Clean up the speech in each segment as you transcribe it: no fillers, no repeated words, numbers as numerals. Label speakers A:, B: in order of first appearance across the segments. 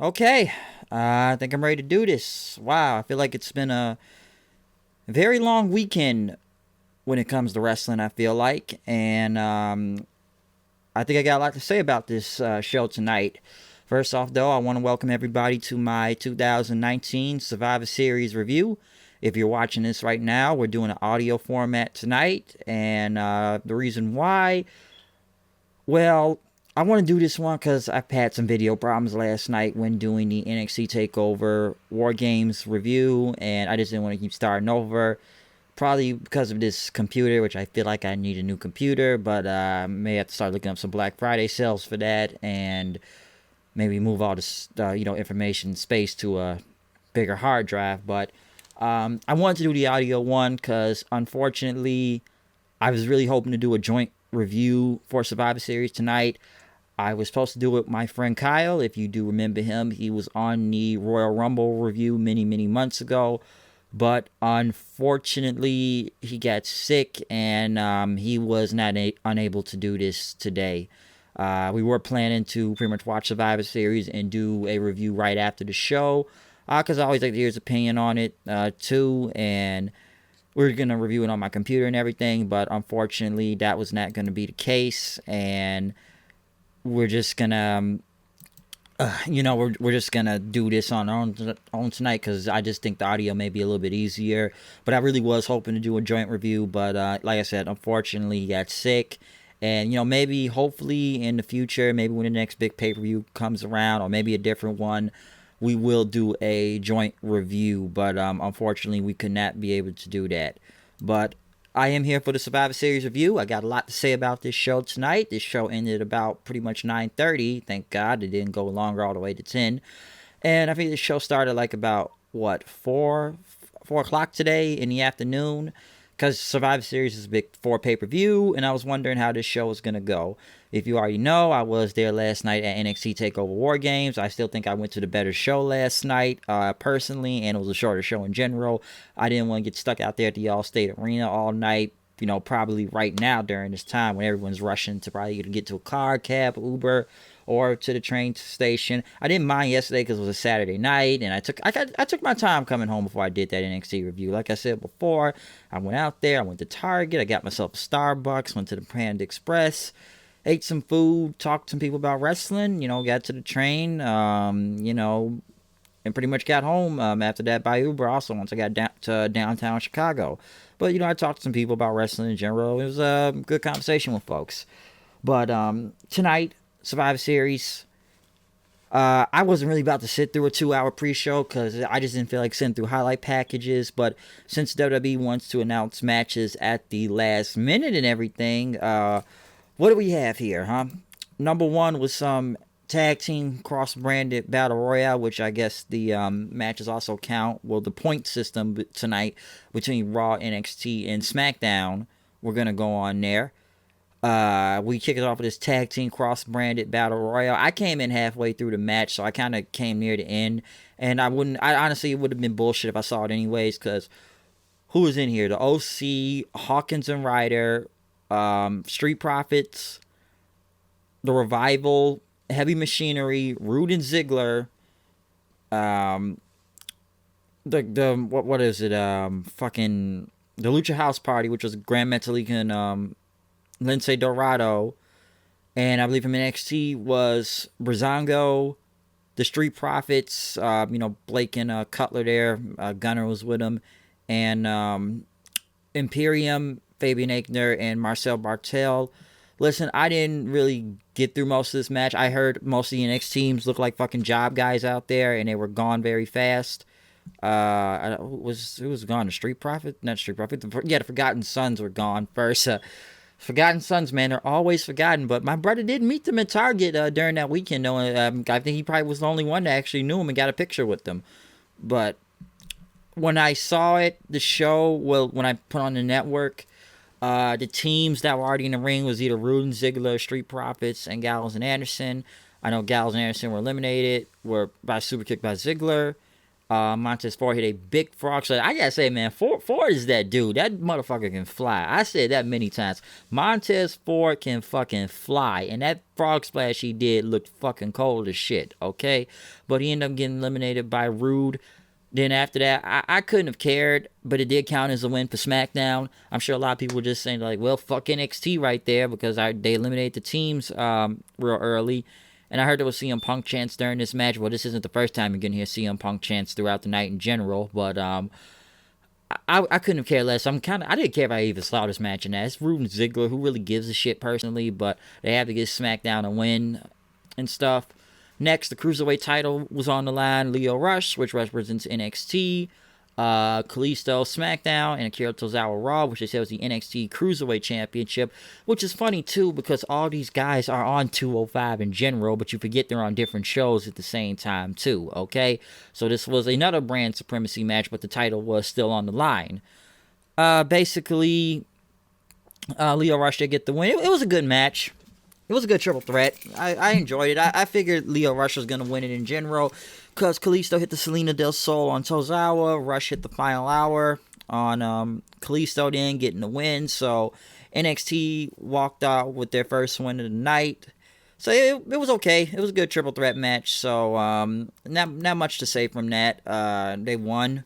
A: Okay, I think I'm ready to do this. Wow, I feel like it's been a very long weekend when it comes to wrestling, I feel like. And I think I got a lot to say about this show tonight. First off, though, I want to welcome everybody to my 2019 Survivor Series review. If you're watching this right now, we're doing an audio format tonight. And the reason why, well, I want to do this one because I've had some video problems last night when doing the NXT TakeOver War Games review, and I just didn't want to keep starting over. Probably because of this computer, which I feel like I need a new computer, but I may have to start looking up some Black Friday sales for that, and maybe move all this, information space to a bigger hard drive. But I wanted to do the audio one because, unfortunately, I was really hoping to do a joint review for Survivor Series tonight. I was supposed to do it with my friend Kyle. If you do remember him, he was on the Royal Rumble review many months ago. But unfortunately, he got sick and he was not unable to do this today. We were planning to pretty much watch Survivor Series and do a review right after the show because I always like to hear his opinion on it too. And we're going to review it on my computer and everything. But unfortunately, that was not going to be the case. And we're just gonna we're just gonna do this on our own tonight because I just think the audio may be a little bit easier. But I really was hoping to do a joint review, but like I said, unfortunately he got sick. And maybe hopefully in the future, maybe when the next big pay-per-view comes around, or maybe a different one, we will do a joint review. But unfortunately we could not be able to do that. But I am here for the Survivor Series review. I got a lot to say about this show tonight. This show ended about pretty much 9:30. Thank God it didn't go longer all the way to 10. And I think this show started like about, what, 4 o'clock today in the afternoon? Because Survivor Series is a big 4 pay-per-view, and I was wondering how this show was going to go. If you already know, I was there last night at NXT TakeOver War Games. I still think I went to the better show last night, personally, and it was a shorter show in general. I didn't want to get stuck out there at the Allstate Arena all night, probably right now during this time when everyone's rushing to probably get to a car, cab, Uber, or to the train station. I didn't mind yesterday because it was a Saturday night, and I took my time coming home before I did that NXT review. Like I said before, I went out there, I went to Target, I got myself a Starbucks, went to the Panda Express, ate some food, talked to some people about wrestling, got to the train, and pretty much got home after that by Uber also once I got down to downtown Chicago. But, I talked to some people about wrestling in general. It was a good conversation with folks. But tonight, Survivor Series, I wasn't really about to sit through a 2-hour pre-show because I just didn't feel like sitting through highlight packages. But since WWE wants to announce matches at the last minute and everything, what do we have here, huh? Number one was some tag team cross-branded battle royale, which I guess the matches also count. Well, the point system tonight between Raw, NXT, and SmackDown, we're going to go on there. We kick it off with this tag team cross-branded battle royale. I came in halfway through the match, so I kind of came near the end. And I honestly, it would have been bullshit if I saw it anyways, because who was in here? The OC, Hawkins and Ryder, Street Profits, The Revival, Heavy Machinery, Rude and Ziggler, what is it? Fucking the Lucha House Party, which was Grand Metalik and Lince Dorado, and I believe from NXT was Breezango, the Street Profits, Blake and Cutler there, Gunner was with him, and Imperium, Fabian Aichner, and Marcel Bartel. Listen, I didn't really get through most of this match. I heard most of the NXT teams look like fucking job guys out there, and they were gone very fast. Who was gone? The Street Profit? Not Street Profit. The Forgotten Sons were gone first. Forgotten Sons, man, they're always forgotten. But my brother did meet them at Target during that weekend, though. I think he probably was the only one that actually knew him and got a picture with them. But when I saw it, the show, when I put on the network, the teams that were already in the ring was either Rude and Ziggler, Street Profits, and Gallows and Anderson. I know Gallows and Anderson were eliminated, were by super kick by Ziggler. Montez Ford hit a big frog splash. I gotta say, man, Ford is that dude. That motherfucker can fly. I said that many times. Montez Ford can fucking fly, and that frog splash he did looked fucking cold as shit. Okay, but he ended up getting eliminated by Rude. Then after that, I couldn't have cared, but it did count as a win for SmackDown. I'm sure a lot of people were just saying like, well, fuck NXT right there because they eliminated the teams real early. And I heard there was CM Punk chants during this match. Well, this isn't the first time you're going to hear CM Punk chants throughout the night in general, but I couldn't have cared less. I didn't care if I even saw this match in that. It's Rude and Ziggler, who really gives a shit personally, but they have to get SmackDown a win and stuff. Next, the Cruiserweight title was on the line. Lio Rush, which represents NXT. Kalisto SmackDown, and Akira Tozawa Raw, which they said was the NXT Cruiserweight Championship, which is funny too because all these guys are on 205 in general, but you forget they're on different shows at the same time too, okay? So this was another brand supremacy match, but the title was still on the line. Basically, Lio Rush did get the win. It was a good match. It was a good triple threat. I enjoyed it. I figured Lio Rush was going to win it in general because Kalisto hit the Selena del Sol on Tozawa. Rush hit the final hour on Kalisto, then getting the win. So NXT walked out with their first win of the night. So it was okay. It was a good triple threat match. So not much to say from that. They won.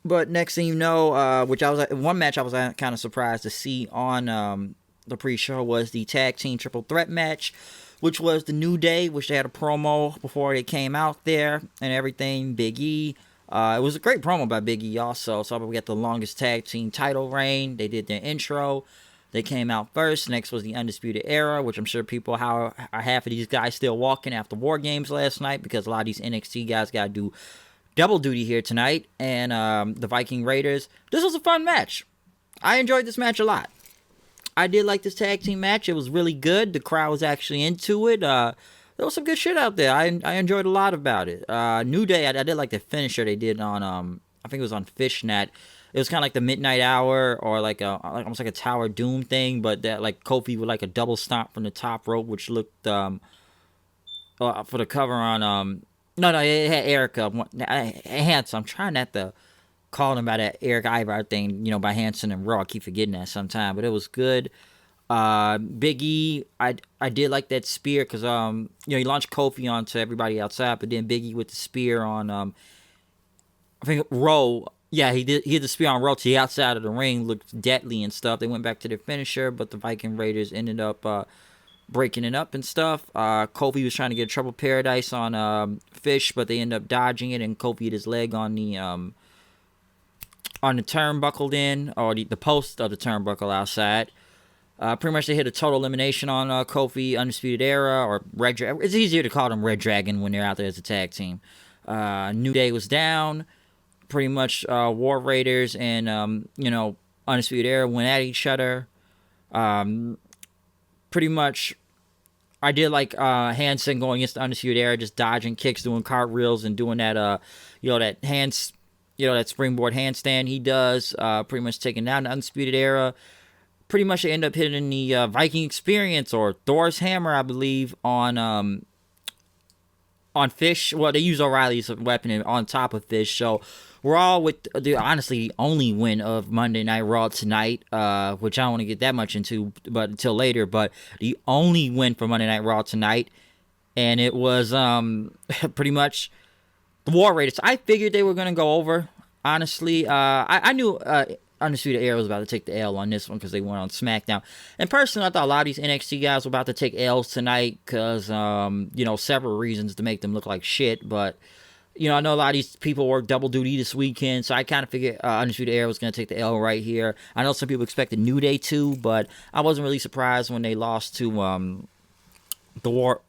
A: But next thing you know, one match I was kind of surprised to see on the pre-show was the tag team triple threat match, which was the New Day, which they had a promo before they came out there and everything. Big E. It was a great promo by Big E also. So we got the longest tag team title reign. They did their intro. They came out first. Next was the Undisputed Era, which I'm sure people are half of these guys still walking after War Games last night because a lot of these NXT guys got to do double duty here tonight. And the Viking Raiders. This was a fun match. I enjoyed this match a lot. I did like this tag team match. It was really good. The crowd was actually into it. There was some good shit out there. I enjoyed a lot about it. New Day, I did like the finisher they did on, I think it was on Fishnet. It was kind of like the Midnight Hour or like almost like a Tower Doom thing, but that like Kofi with like a double stomp from the top rope, which looked for the cover on no, it had Erica Hanson. I'm trying not to call him by that Eric Ivar thing, by Hanson and Raw. I keep forgetting that sometime, but it was good. Big E, I did like that spear because he launched Kofi onto everybody outside, but then Big E with the spear on I think Rowe. Yeah, he hit the spear on Rowe to the outside of the ring, looked deadly and stuff. They went back to their finisher, but the Viking Raiders ended up breaking it up and stuff. Kofi was trying to get a Trouble Paradise on Fish, but they ended up dodging it, and Kofi hit his leg on the turnbuckle or the post of the turnbuckle outside. Pretty much they hit a total elimination on Kofi, Undisputed Era, or Red Dragon. It's easier to call them Red Dragon when they're out there as a tag team. New Day was down. Pretty much War Raiders and, Undisputed Era went at each other. Pretty much I did like Hanson going against the Undisputed Era, just dodging kicks, doing cartwheels, and doing that, that springboard handstand he does, pretty much taking down the Undisputed Era. Pretty much they end up hitting the Viking Experience or Thor's Hammer, I believe, on Fish. Well, they use O'Reilly's weapon on top of Fish. So we're all with the honestly only win of Monday Night Raw tonight, which I don't want to get that much into, but until later. But the only win for Monday Night Raw tonight, and it was pretty much the War Raiders. I figured they were going to go over, honestly. I knew Undisputed Era was about to take the L on this one because they went on SmackDown. And personally, I thought a lot of these NXT guys were about to take L's tonight because, several reasons to make them look like shit. But, I know a lot of these people work double duty this weekend, so I kind of figured Undisputed Era was going to take the L right here. I know some people expected New Day too, but I wasn't really surprised when they lost to the War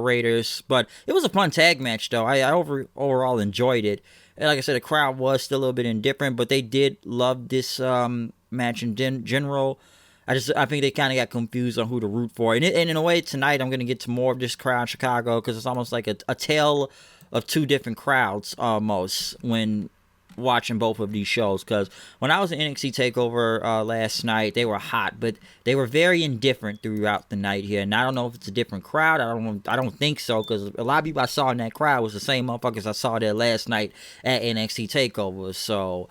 A: Raiders. But it was a fun tag match, though. I overall enjoyed it. And like I said, the crowd was still a little bit indifferent, but they did love this match in general. I think they kind of got confused on who to root for. And in a way, tonight I'm going to get to more of this crowd in Chicago because it's almost like a tale of two different crowds almost when watching both of these shows, because when I was in NXT TakeOver last night, they were hot, but they were very indifferent throughout the night here. And I don't know if it's a different crowd. I don't think so, because a lot of people I saw in that crowd was the same motherfuckers I saw there last night at NXT TakeOver. So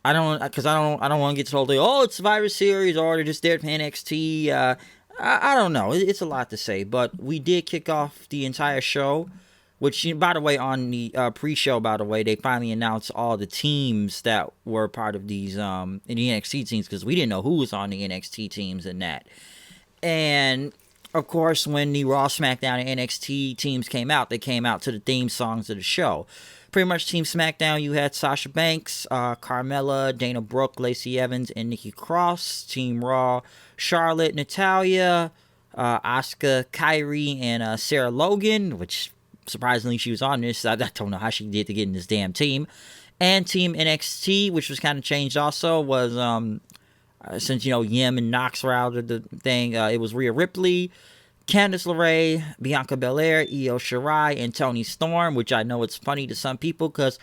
A: I don't want to get told, oh, it's Survivor Series, or they're just there for NXT. I don't know. It's a lot to say, but we did kick off the entire show. Which, by the way, on the pre-show, by the way, they finally announced all the teams that were part of these in the NXT teams, because we didn't know who was on the NXT teams and that. And, of course, when the Raw, SmackDown, and NXT teams came out, they came out to the theme songs of the show. Pretty much Team SmackDown, you had Sasha Banks, Carmella, Dana Brooke, Lacey Evans, and Nikki Cross. Team Raw, Charlotte, Natalya, Asuka, Kairi, and Sarah Logan, which... surprisingly, she was on this. I don't know how she did to get in this damn team. And Team NXT, which was kind of changed also, was, since, Yim and Nox were out of the thing, it was Rhea Ripley, Candice LeRae, Bianca Belair, Io Shirai, and Toni Storm, which I know it's funny to some people, because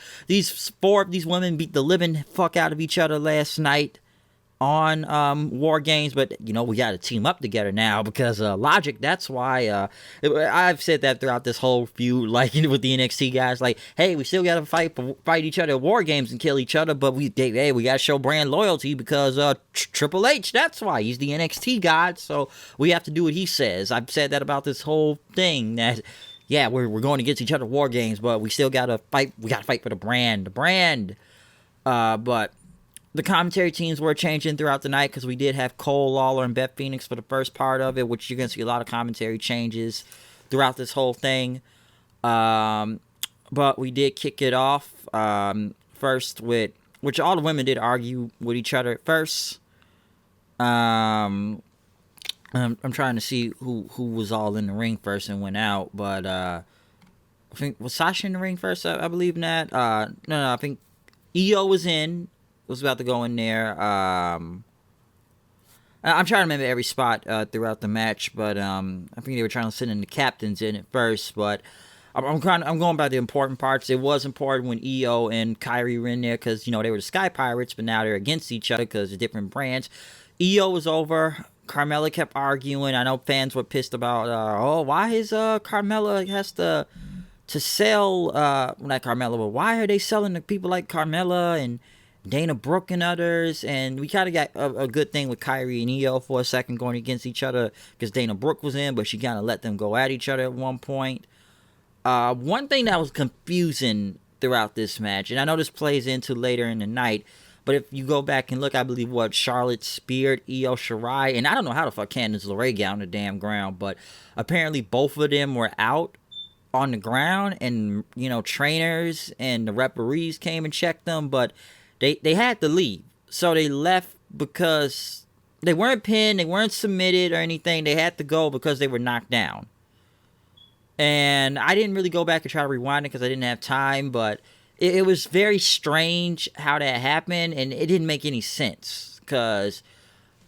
A: four of these women beat the living fuck out of each other last night on War Games, but we got to team up together now, because Logic, that's why I've said that throughout this whole feud, like with the NXT guys, like, hey, we still got to fight each other at War Games and kill each other, but we got to show brand loyalty, because Triple H, that's why he's the NXT god, so we have to do what he says. I've said that about this whole thing, that yeah, we're going against each other at War Games, but we still got to fight. We got to fight for the brand, but the commentary teams were changing throughout the night, because we did have Cole, Lawler, and Beth Phoenix for the first part of it, which you're going to see a lot of commentary changes throughout this whole thing. But we did kick it off first with, which all the women did argue with each other at first. I'm trying to see who was all in the ring first and went out, but I think, was Sasha in the ring first? I believe in that. No, I think Io was about to go in there. I'm trying to remember every spot throughout the match, but I think they were trying to send in the captains in at first. But I'm going by the important parts. It was important when Io and Kairi were in there, because they were the Sky Pirates, but now they're against each other because of different brands. Io was over. Carmella kept arguing. I know fans were pissed about, why is Carmella has to sell, not Carmella, but why are they selling to people like Carmella and Dana Brooke and others? And we kind of got a good thing with Kairi and Io for a second going against each other, because Dana Brooke was in, but she kind of let them go at each other at one point. One thing that was confusing throughout this match, and I know this plays into later in the night, but if you go back and look, I believe Charlotte speared Io Shirai, and I don't know how the fuck Candice LeRae got on the damn ground, but apparently both of them were out on the ground, and trainers and the referees came and checked them, but They had to leave. So they left because they weren't pinned, they weren't submitted or anything. They had to go because they were knocked down. And I didn't really go back and try to rewind it because I didn't have time, but it was very strange how that happened, and it didn't make any sense. Because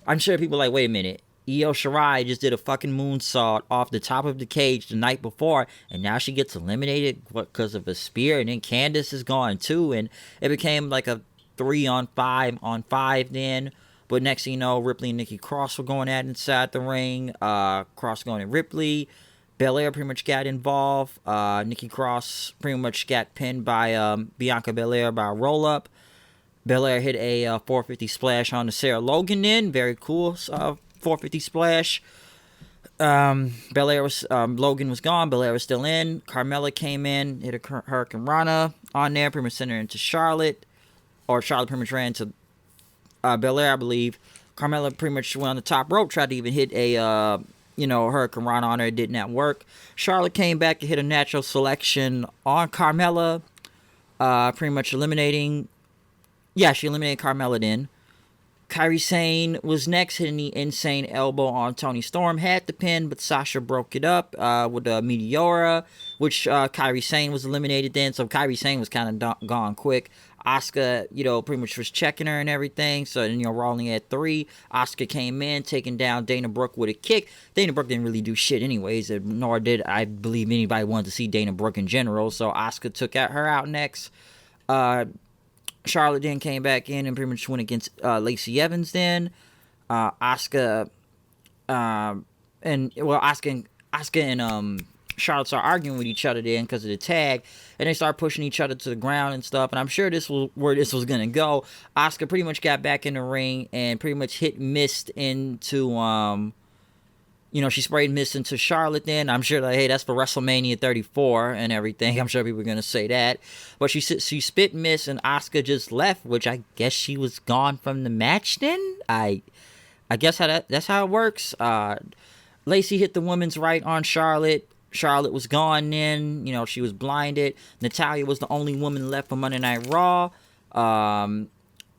A: I'm sure people are like, wait a minute, Io Shirai just did a fucking moonsault off the top of the cage the night before, and now she gets eliminated because of a spear, and then Candice is gone too, and it became like a 3-on-5 then. But next thing you know, Ripley and Nikki Cross were going at inside the ring. Cross going at Ripley. Belair pretty much got involved. Nikki Cross pretty much got pinned by Bianca Belair by a roll-up. Belair hit a 450 splash on the Sarah Logan then. Very cool 450 splash. Logan was gone. Belair was still in. Carmella came in, hit a Hurricane Rana on there, pretty much sent her into Charlotte. Or Charlotte pretty much ran to Belair, I believe. Carmella pretty much went on the top rope, tried to even hit a Hurricane Rana on her. It did not work. Charlotte came back to hit a natural selection on Carmella, pretty much eliminating. Yeah, she eliminated Carmella then. Kairi Sane was next, hitting the insane elbow on Toni Storm. Had the pin, but Sasha broke it up with a Meteora, which Kairi Sane was eliminated then. So Kairi Sane was kind of gone quick. Asuka, pretty much was checking her and everything. So then, we're only at 3. Asuka came in, taking down Dana Brooke with a kick. Dana Brooke didn't really do shit anyways, nor did I believe anybody wanted to see Dana Brooke in general. So Asuka took her out next. Charlotte then came back in and pretty much went against Lacey Evans then. Asuka Asuka and Charlotte start arguing with each other then because of the tag, and they start pushing each other to the ground and stuff. And I'm sure this was where this was gonna go. Asuka pretty much got back in the ring and pretty much hit mist into she sprayed mist into Charlotte then. I'm sure like, hey, that's for WrestleMania 34 and everything. I'm sure people are gonna say that. But she spit mist and Asuka just left, which I guess she was gone from the match then. I guess that's how it works. Lacey hit the women's right on Charlotte. Charlotte was gone then. She was blinded. Natalya was the only woman left for Monday Night Raw.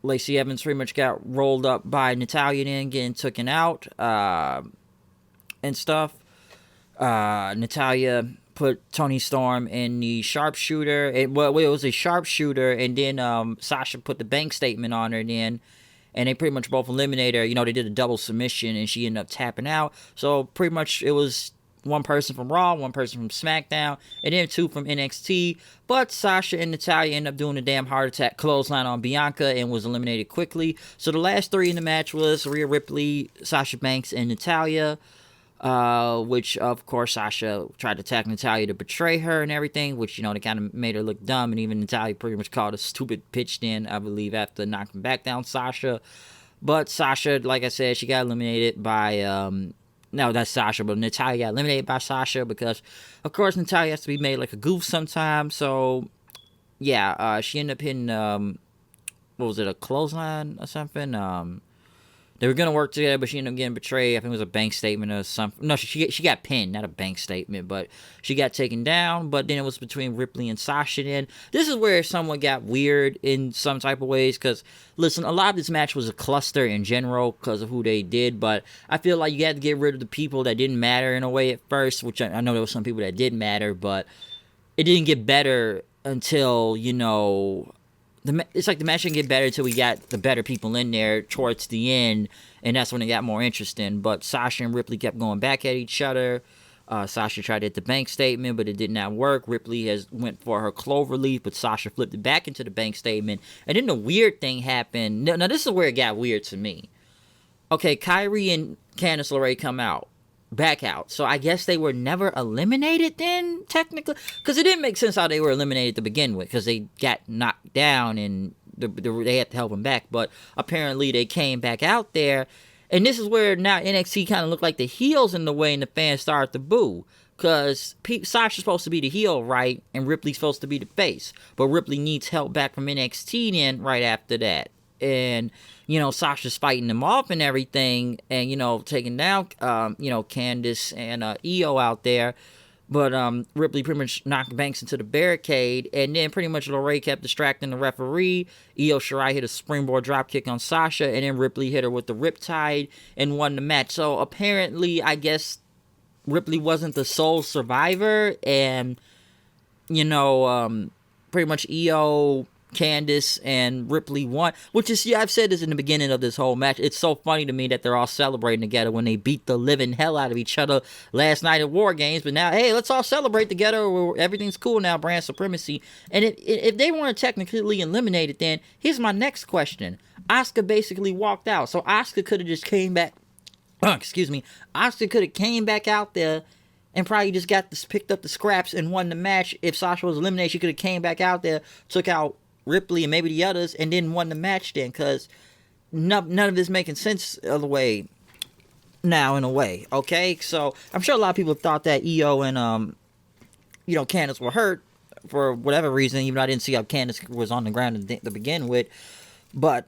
A: Lacey Evans pretty much got rolled up by Natalya then, getting taken out and stuff. Natalya put Toni Storm in the sharpshooter. It was a sharpshooter, and then Sasha put the bank statement on her then. And they pretty much both eliminated her. They did a double submission, and she ended up tapping out. So pretty much it was one person from Raw, one person from SmackDown, and then 2 from NXT. But Sasha and Natalya ended up doing a damn heart attack clothesline on Bianca and was eliminated quickly. So the last 3 in the match was Rhea Ripley, Sasha Banks, and Natalya. Which of course Sasha tried to attack Natalya to betray her and everything, which they kind of made her look dumb, and even Natalya pretty much called a stupid pitch then, I believe, after knocking back down Sasha. But Sasha, like I said, she got eliminated by no, that's Sasha, but Natalya got eliminated by Sasha because of course Natalya has to be made like a goof sometimes. So yeah, she ended up hitting what was it, a clothesline or something? They were going to work together, but she ended up getting betrayed. I think it was a bank statement or something. No, she got pinned, not a bank statement, but she got taken down. But then it was between Ripley and Sasha then. This is where someone got weird in some type of ways because, listen, a lot of this match was a cluster in general because of who they did, but I feel like you had to get rid of the people that didn't matter in a way at first, which I know there were some people that did matter, but it didn't get better until, it's like the match didn't get better until we got the better people in there towards the end, and that's when it got more interesting. But Sasha and Ripley kept going back at each other. Sasha tried to hit the bank statement, but it did not work. Ripley went for her cloverleaf, but Sasha flipped it back into the bank statement. And then the weird thing happened. Now this is where it got weird to me. Okay, Kyrie and Candice LeRae come out. Back out. So I guess they were never eliminated then, technically? Because it didn't make sense how they were eliminated to begin with, because they got knocked down and they had to help them back. But apparently they came back out there. And this is where now NXT kind of looked like the heels in the way, and the fans started to boo. Because Sasha's supposed to be the heel, right? And Ripley's supposed to be the face. But Ripley needs help back from NXT then right after that. And Sasha's fighting them off and everything, and taking down Candice and Io out there, but Ripley pretty much knocked Banks into the barricade, and then pretty much LeRae kept distracting the referee. Io Shirai hit a springboard dropkick on Sasha, and then Ripley hit her with the Riptide and won the match. So apparently, I guess Ripley wasn't the sole survivor, and pretty much Io, Candice, and Ripley won, which is, I've said this in the beginning of this whole match, it's so funny to me that they're all celebrating together when they beat the living hell out of each other last night at War Games, but now, hey, let's all celebrate together, everything's cool now, brand supremacy. And if they weren't technically eliminated, then here's my next question. Asuka basically walked out, so Asuka could have just came back, Asuka could have came back out there and probably just picked up the scraps and won the match. If Sasha was eliminated, she could have came back out there, took out Ripley and maybe the others, and then won the match then, because none of this making sense of the way now, in a way. Okay, so I'm sure a lot of people thought that Io and Candice were hurt for whatever reason, even though I didn't see how Candice was on the ground to begin with. But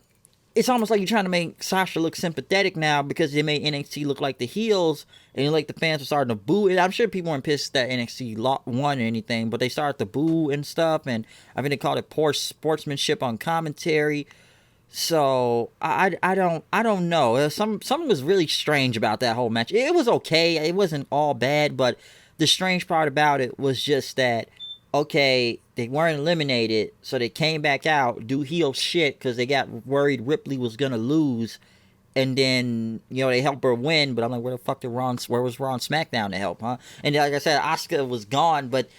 A: it's almost like you're trying to make Sasha look sympathetic now because they made NXT look like the heels, and like the fans were starting to boo it. I'm sure people weren't pissed that NXT won or anything, but they started to boo and stuff, and I think they called it poor sportsmanship on commentary. So I don't know. Something was really strange about that whole match. It was okay. It wasn't all bad, but the strange part about it was just that, okay, they weren't eliminated, so they came back out, do heel shit, because they got worried Ripley was going to lose, and then, they helped her win, but I'm like, where was Raw and SmackDown to help, huh? And like I said, Asuka was gone, but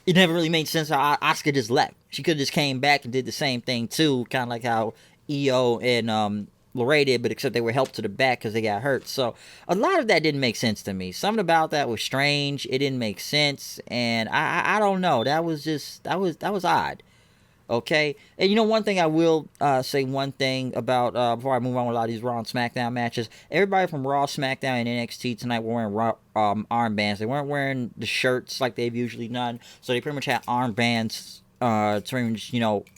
A: it never really made sense how Asuka just left. She could have just came back and did the same thing too, kind of like how Io and Lorraine did, but except they were helped to the back because they got hurt. So a lot of that didn't make sense to me. Something about that was strange. It didn't make sense, and I don't know. That was just that was odd. Okay, and one thing I will say one thing about before I move on with a lot of these Raw and SmackDown matches. Everybody from Raw, SmackDown, and NXT tonight were wearing armbands. They weren't wearing the shirts like they've usually done, so they pretty much had armbands to pretty much,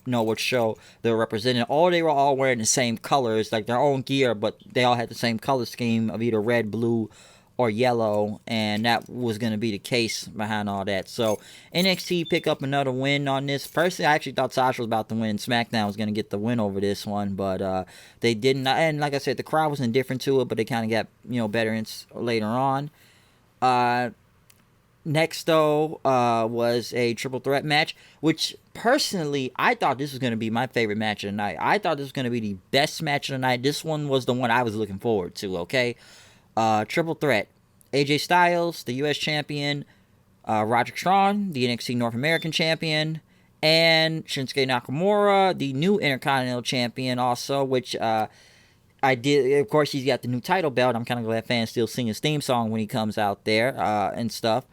A: know what show they were representing. Or they were all wearing the same colors, like their own gear, but they all had the same color scheme of either red, blue, or yellow, and that was going to be the case behind all that. So NXT pick up another win on this. Personally, I actually thought Sasha was about to win. SmackDown was going to get the win over this one, but they didn't. And like I said, the crowd was indifferent to it, but they kind of got better later on. Next, though, was a triple threat match, which personally, I thought this was going to be my favorite match of the night. I thought this was going to be the best match of the night. This one was the one I was looking forward to, okay? Triple threat. AJ Styles, the U.S. champion, Roderick Strong, the NXT North American champion, and Shinsuke Nakamura, the new Intercontinental champion also, which I did. Of course, he's got the new title belt. I'm kind of glad fans still sing his theme song when he comes out there and stuff.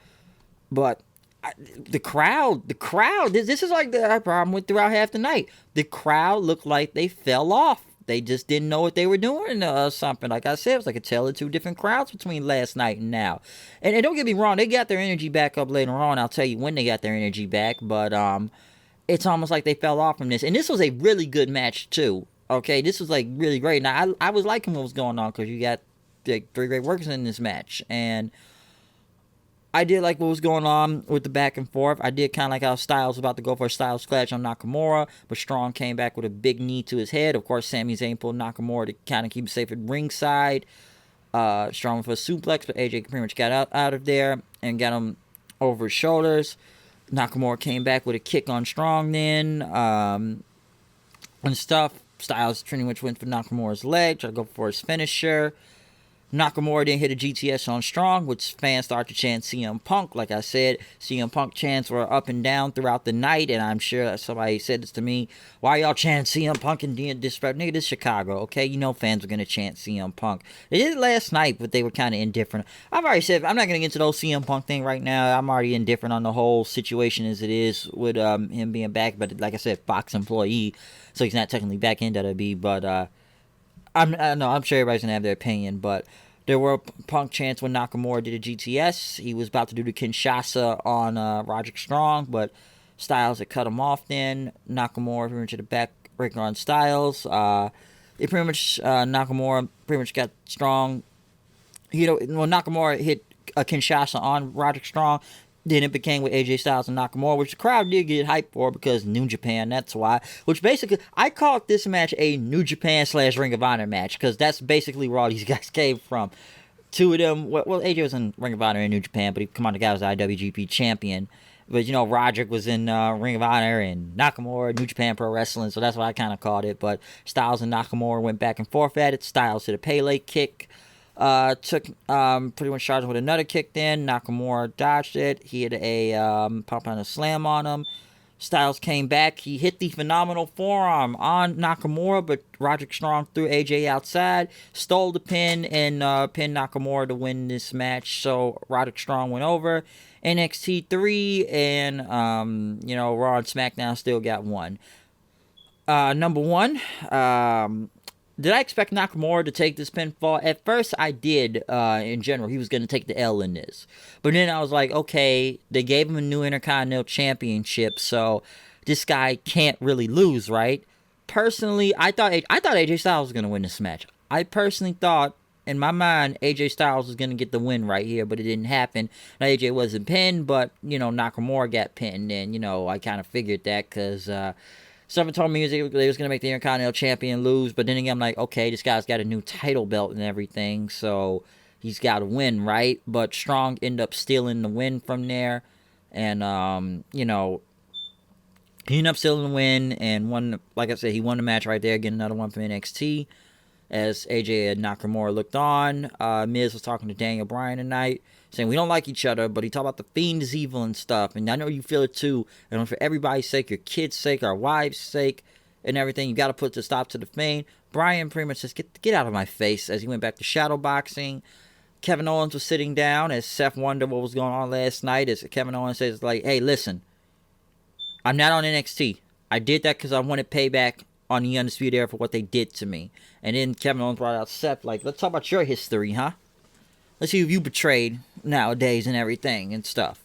A: But the crowd, this is like the problem with throughout half the night. The crowd looked like they fell off. They just didn't know what they were doing or something. Like I said, it was like a tale of two different crowds between last night and now. And don't get me wrong, they got their energy back up later on. I'll tell you when they got their energy back. But it's almost like they fell off from this. And this was a really good match, too. Okay, this was like really great. Now, I was liking what was going on because you got like 3 great workers in this match. And I did like what was going on with the back and forth. I did kind of like how Styles was about to go for a Styles Clash on Nakamura, but Strong came back with a big knee to his head. Of course, Sami Zayn pulled Nakamura to kind of keep him safe at ringside. Strong with a suplex, but AJ pretty much got out of there and got him over his shoulders. Nakamura came back with a kick on Strong then and stuff. Styles pretty much went for Nakamura's leg, tried to go for his finisher. Nakamura didn't hit a GTS on Strong, which fans started to chant CM Punk. Like I said, CM Punk chants were up and down throughout the night, and I'm sure somebody said this to me. Why y'all chant CM Punk and disrespect? Nigga, this is Chicago, okay? Fans are going to chant CM Punk. They did it last night, but they were kind of indifferent. I've already said, I'm not going to get into those CM Punk thing right now. I'm already indifferent on the whole situation as it is with him being back. But like I said, Fox employee, so he's not technically back in WWE, but I'm sure everybody's gonna have their opinion, but there were Punk chants when Nakamura did a GTS. He was about to do the Kinshasa on Roderick Strong, but Styles had cut him off. Then Nakamura pretty much to the back breaker on Styles. It pretty much Nakamura pretty much got Strong. Nakamura hit a Kinshasa on Roderick Strong. Then it became with AJ Styles and Nakamura, which the crowd did get hyped for because New Japan, that's why. Which basically, I called this match a New Japan / Ring of Honor match because that's basically where all these guys came from. 2 of them, well, AJ was in Ring of Honor in New Japan, but the guy was the IWGP champion. But, Roderick was in Ring of Honor and Nakamura, New Japan Pro Wrestling, so that's what I kind of called it. But Styles and Nakamura went back and forth at it. Styles hit a Pele kick. Took pretty much charged with another kick then. Nakamura dodged it. He had a pop on a slam on him. Styles came back. He hit the phenomenal forearm on Nakamura, but Roderick Strong threw AJ outside, stole the pin, and pinned Nakamura to win this match. So Roderick Strong went over. NXT 3 and, Raw and SmackDown still got 1. Number 1, did I expect Nakamura to take this pinfall? At first, I did, in general. He was going to take the L in this. But then I was like, okay, they gave him a new Intercontinental Championship, so this guy can't really lose, right? Personally, I thought AJ Styles was going to win this match. I personally thought, in my mind, AJ Styles was going to get the win right here, but it didn't happen. Now, AJ wasn't pinned, but, Nakamura got pinned, and, I kind of figured that because... someone told me they was going to make the Intercontinental Champion lose, but then again, I'm like, okay, this guy's got a new title belt and everything, so he's got to win, right? But Strong ended up stealing the win from there, and, he ended up stealing the win and won, like I said, he won the match right there, getting another one from NXT. as AJ and Nakamura looked on. Miz was talking to Daniel Bryan tonight, saying we don't like each other, but he talked about the Fiend is evil and stuff, and I know you feel it too. And for everybody's sake, your kids' sake, our wives' sake, and everything, you got to put the stop to the Fiend. Bryan pretty much says, get out of my face, as he went back to shadow boxing. Kevin Owens was sitting down as Seth wondered what was going on last night, as Kevin Owens says, like, hey, listen, I'm not on NXT. I did that because I wanted payback on the Undisputed Era for what they did to me. And then Kevin Owens brought out Seth, like, let's talk about your history, huh? Let's see who you betrayed nowadays and everything and stuff.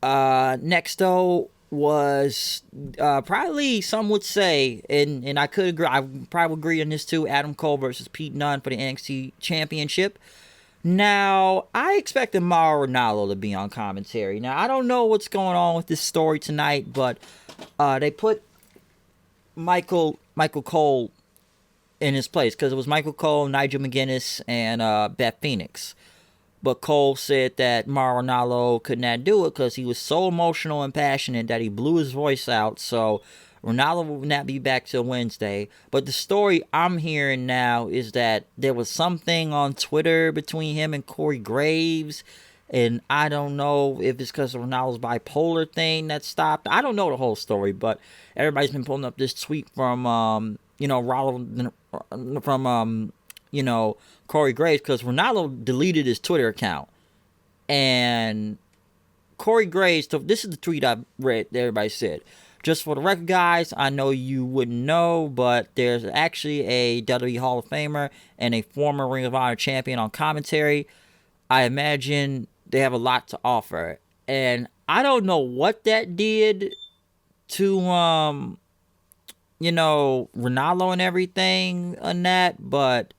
A: Next, though, was probably, some would say, and I could agree, I probably would agree on this too, Adam Cole versus Pete Dunne for the NXT Championship. Now, I expected Mauro Ranallo to be on commentary. Now, I don't know what's going on with this story tonight, but they put Michael Cole in his place, because it was Michael Cole, Nigel McGuinness, and Beth Phoenix. But Cole said that Mauro Ranallo could not do it because he was so emotional and passionate that he blew his voice out. So Ranallo will not be back till Wednesday. But the story I'm hearing now is that there was something on Twitter between him and Corey Graves. And I don't know if it's because of Ronaldo's bipolar thing that stopped. I don't know the whole story, but everybody's been pulling up this tweet from, Corey Graves, because Ronaldo deleted his Twitter account. And Corey Graves, this is the tweet I read that everybody said. Just for the record, guys, I know you wouldn't know, but there's actually a WWE Hall of Famer and a former Ring of Honor champion on commentary. I imagine they have a lot to offer. And I don't know what that did to, Ronaldo and everything on that, but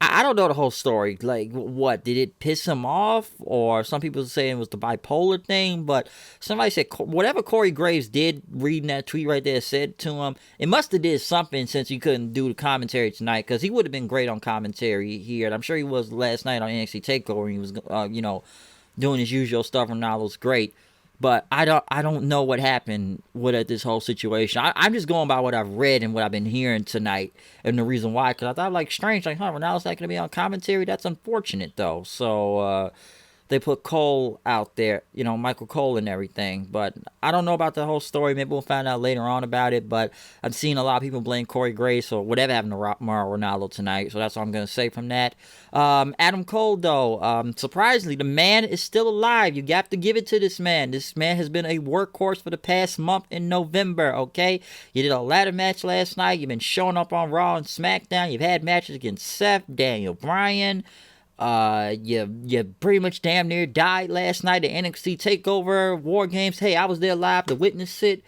A: I don't know the whole story. Like, what? Did it piss him off? Or some people saying it was the bipolar thing. But somebody said whatever Corey Graves did, reading that tweet right there, said to him, it must have did something since he couldn't do the commentary tonight. Because he would have been great on commentary here. And I'm sure he was last night on NXT TakeOver. He was, doing his usual stuff. Ronaldo's great. But I don't know what happened with this whole situation. I'm just going by what I've read and what I've been hearing tonight, and the reason why. Because I thought, like, strange, like, Ronaldo's not going to be on commentary. That's unfortunate, though. So they put Cole out there, Michael Cole and everything. But I don't know about the whole story. Maybe we'll find out later on about it. But I've seen a lot of people blame Corey Graves or whatever happened to Mauro Ranallo tonight. So that's all I'm going to say from that. Adam Cole, though, surprisingly, the man is still alive. You have to give it to this man. This man has been a workhorse for the past month in November, okay? You did a ladder match last night. You've been showing up on Raw and SmackDown. You've had matches against Seth, Daniel Bryan. You pretty much damn near died last night at NXT TakeOver, War Games. Hey, I was there live to witness it.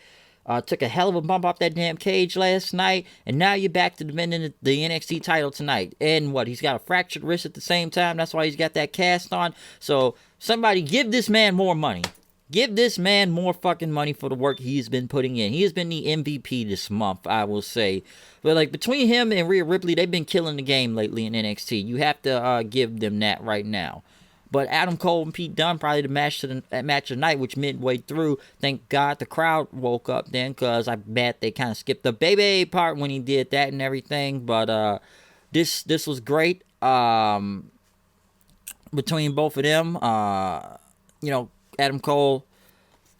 A: Took a hell of a bump off that damn cage last night, and now you're back to defending the NXT title tonight. And what? He's got a fractured wrist at the same time. That's why he's got that cast on. So somebody give this man more money. Give this man more fucking money for the work he's been putting in. He has been the MVP this month, I will say. But, like, between him and Rhea Ripley, they've been killing the game lately in NXT. You have to give them that right now. But Adam Cole and Pete Dunne, probably the match of the night, which midway through, thank God the crowd woke up then, because I bet they kind of skipped the baby part when he did that and everything. But this was great. Between both of them, Adam Cole,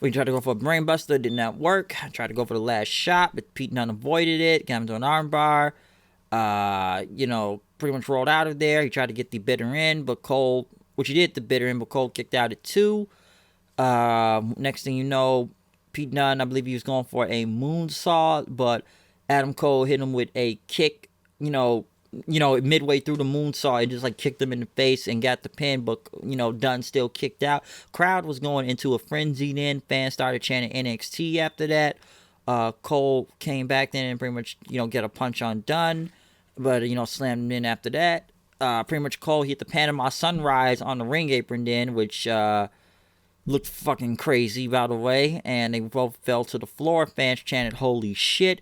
A: we tried to go for a brainbuster, did not work. Tried to go for the last shot, but Pete Dunne avoided it, got him to an armbar. Pretty much rolled out of there. He tried to get the bitter end, but Cole, which he did the bitter end, but Cole kicked out at 2. Next thing you know, Pete Dunne, I believe he was going for a moonsault, but Adam Cole hit him with a kick, midway through the moonsault, and just like kicked him in the face and got the pin, but Dunne still kicked out. Crowd was going into a frenzy then. Fans started chanting NXT after that. Cole came back then and pretty much, get a punch on Dunne, but, slammed him in after that. Pretty much Cole hit the Panama Sunrise on the ring apron then, which looked fucking crazy, by the way, and they both fell to the floor. Fans chanted, holy shit.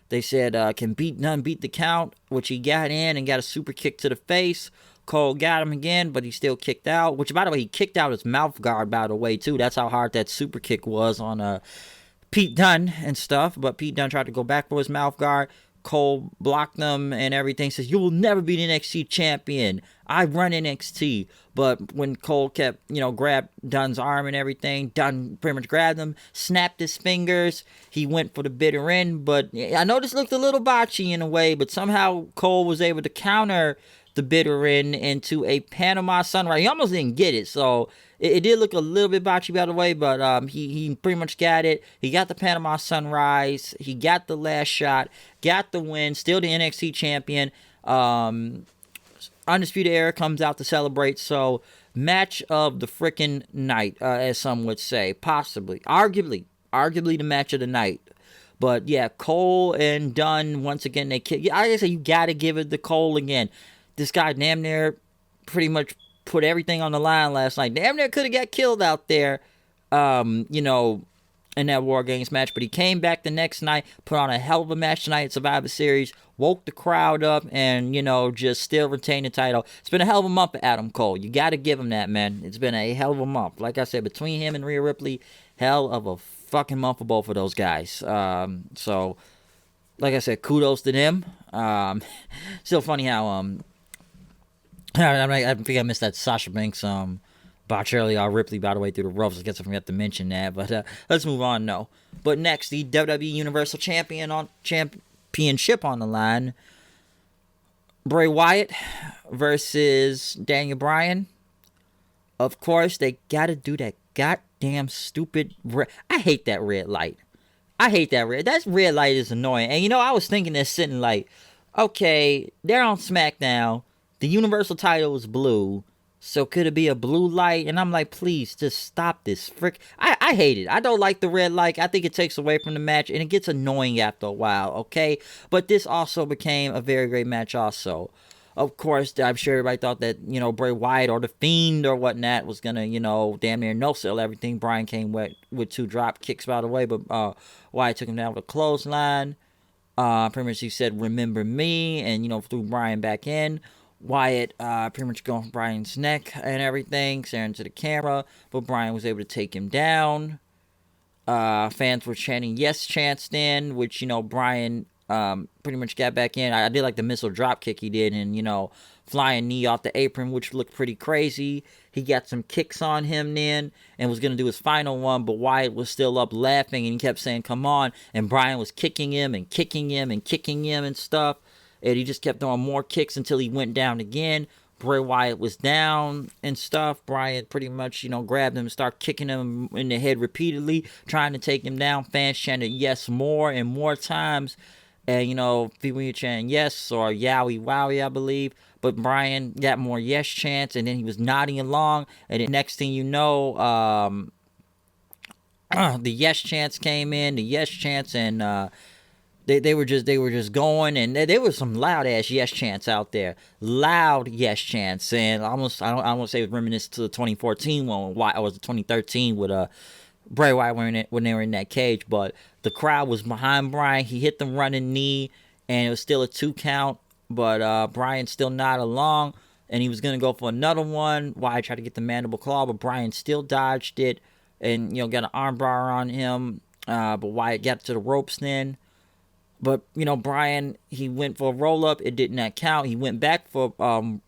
A: They said, can Dunne beat the count, which he got in and got a super kick to the face. Cole got him again, but he still kicked out, which, by the way, he kicked out his mouth guard, by the way, too. That's how hard that super kick was on Pete Dunne and stuff, but Pete Dunne tried to go back for his mouth guard. Cole blocked them and everything, says, "You will never be the NXT champion. I run NXT." But when Cole kept, grabbed Dunne's arm and everything, Dunne pretty much grabbed him, snapped his fingers. He went for the bitter end, but I know this looked a little botchy in a way, but somehow Cole was able to counter the bitter end into a Panama Sunrise. He almost didn't get it, so it did look a little bit botchy by the way, but he pretty much got it. He got the Panama Sunrise. He got the last shot, got the win, still the NXT champion. Undisputed Era comes out to celebrate, so match of the freaking night, as some would say. Possibly. Arguably the match of the night. But yeah, Cole and Dunne, once again, they kick. I guess you gotta give it to Cole again. This guy damn near pretty much put everything on the line last night. Damn near could have got killed out there, in that War Games match. But he came back the next night, put on a hell of a match tonight at Survivor Series, woke the crowd up, and, just still retain the title. It's been a hell of a month for Adam Cole. You got to give him that, man. It's been a hell of a month. Like I said, between him and Rhea Ripley, hell of a fucking month for both of those guys. So, like I said, kudos to them. Still funny how, I think I missed that Sasha Banks, botch earlier, Ripley, by the way, through the ropes. I guess I forgot to mention that, but let's move on, no. But next, the WWE Universal Championship on the line. Bray Wyatt versus Daniel Bryan. Of course, they gotta do that goddamn stupid I hate that red light. That red light is annoying. And I was thinking this sitting like, okay, they're on SmackDown. The Universal title is blue. So could it be a blue light? And I'm like, please, just stop this. I hate it. I don't like the red light. I think it takes away from the match, and it gets annoying after a while, okay? But this also became a very great match also. Of course, I'm sure everybody thought that, Bray Wyatt or The Fiend or whatnot was going to, damn near no-sell everything. Bryan came with 2 drop kicks, by the way, but Wyatt took him down with a clothesline. Pretty much he said, "Remember me," and, threw Bryan back in. Wyatt pretty much going for Bryan's neck and everything, staring to the camera, but Bryan was able to take him down. Fans were chanting "yes" chants then, which, Bryan pretty much got back in. I did like the missile drop kick he did, and, flying knee off the apron, which looked pretty crazy. He got some kicks on him then, and was going to do his final one, but Wyatt was still up laughing, and he kept saying, "Come on," and Bryan was kicking him and kicking him and kicking him and stuff. And he just kept throwing more kicks until he went down again. Bray Wyatt was down and stuff. Bryan pretty much, grabbed him and started kicking him in the head repeatedly, trying to take him down. Fans chanted "yes" more and more times. And, people were chanting "yes" or "yowie wowie," I believe. But Bryan got more "yes" chants, and then he was nodding along. And then next thing you know, the "yes" chants came in, and They were just going, and there was some loud ass "yes" chants out there, loud "yes" chants, and I want to say it was reminiscent to the 2014 one, or was it 2013 with Bray Wyatt when they were in that cage, but the crowd was behind Bryan. He hit the running knee, and it was still a 2 count, but Bryan still not along, and he was gonna go for another one. Wyatt tried to get the mandible claw, but Bryan still dodged it, and got an armbar on him, but Wyatt got to the ropes then. But, Bryan, he went for a roll-up. It did not count. He went back for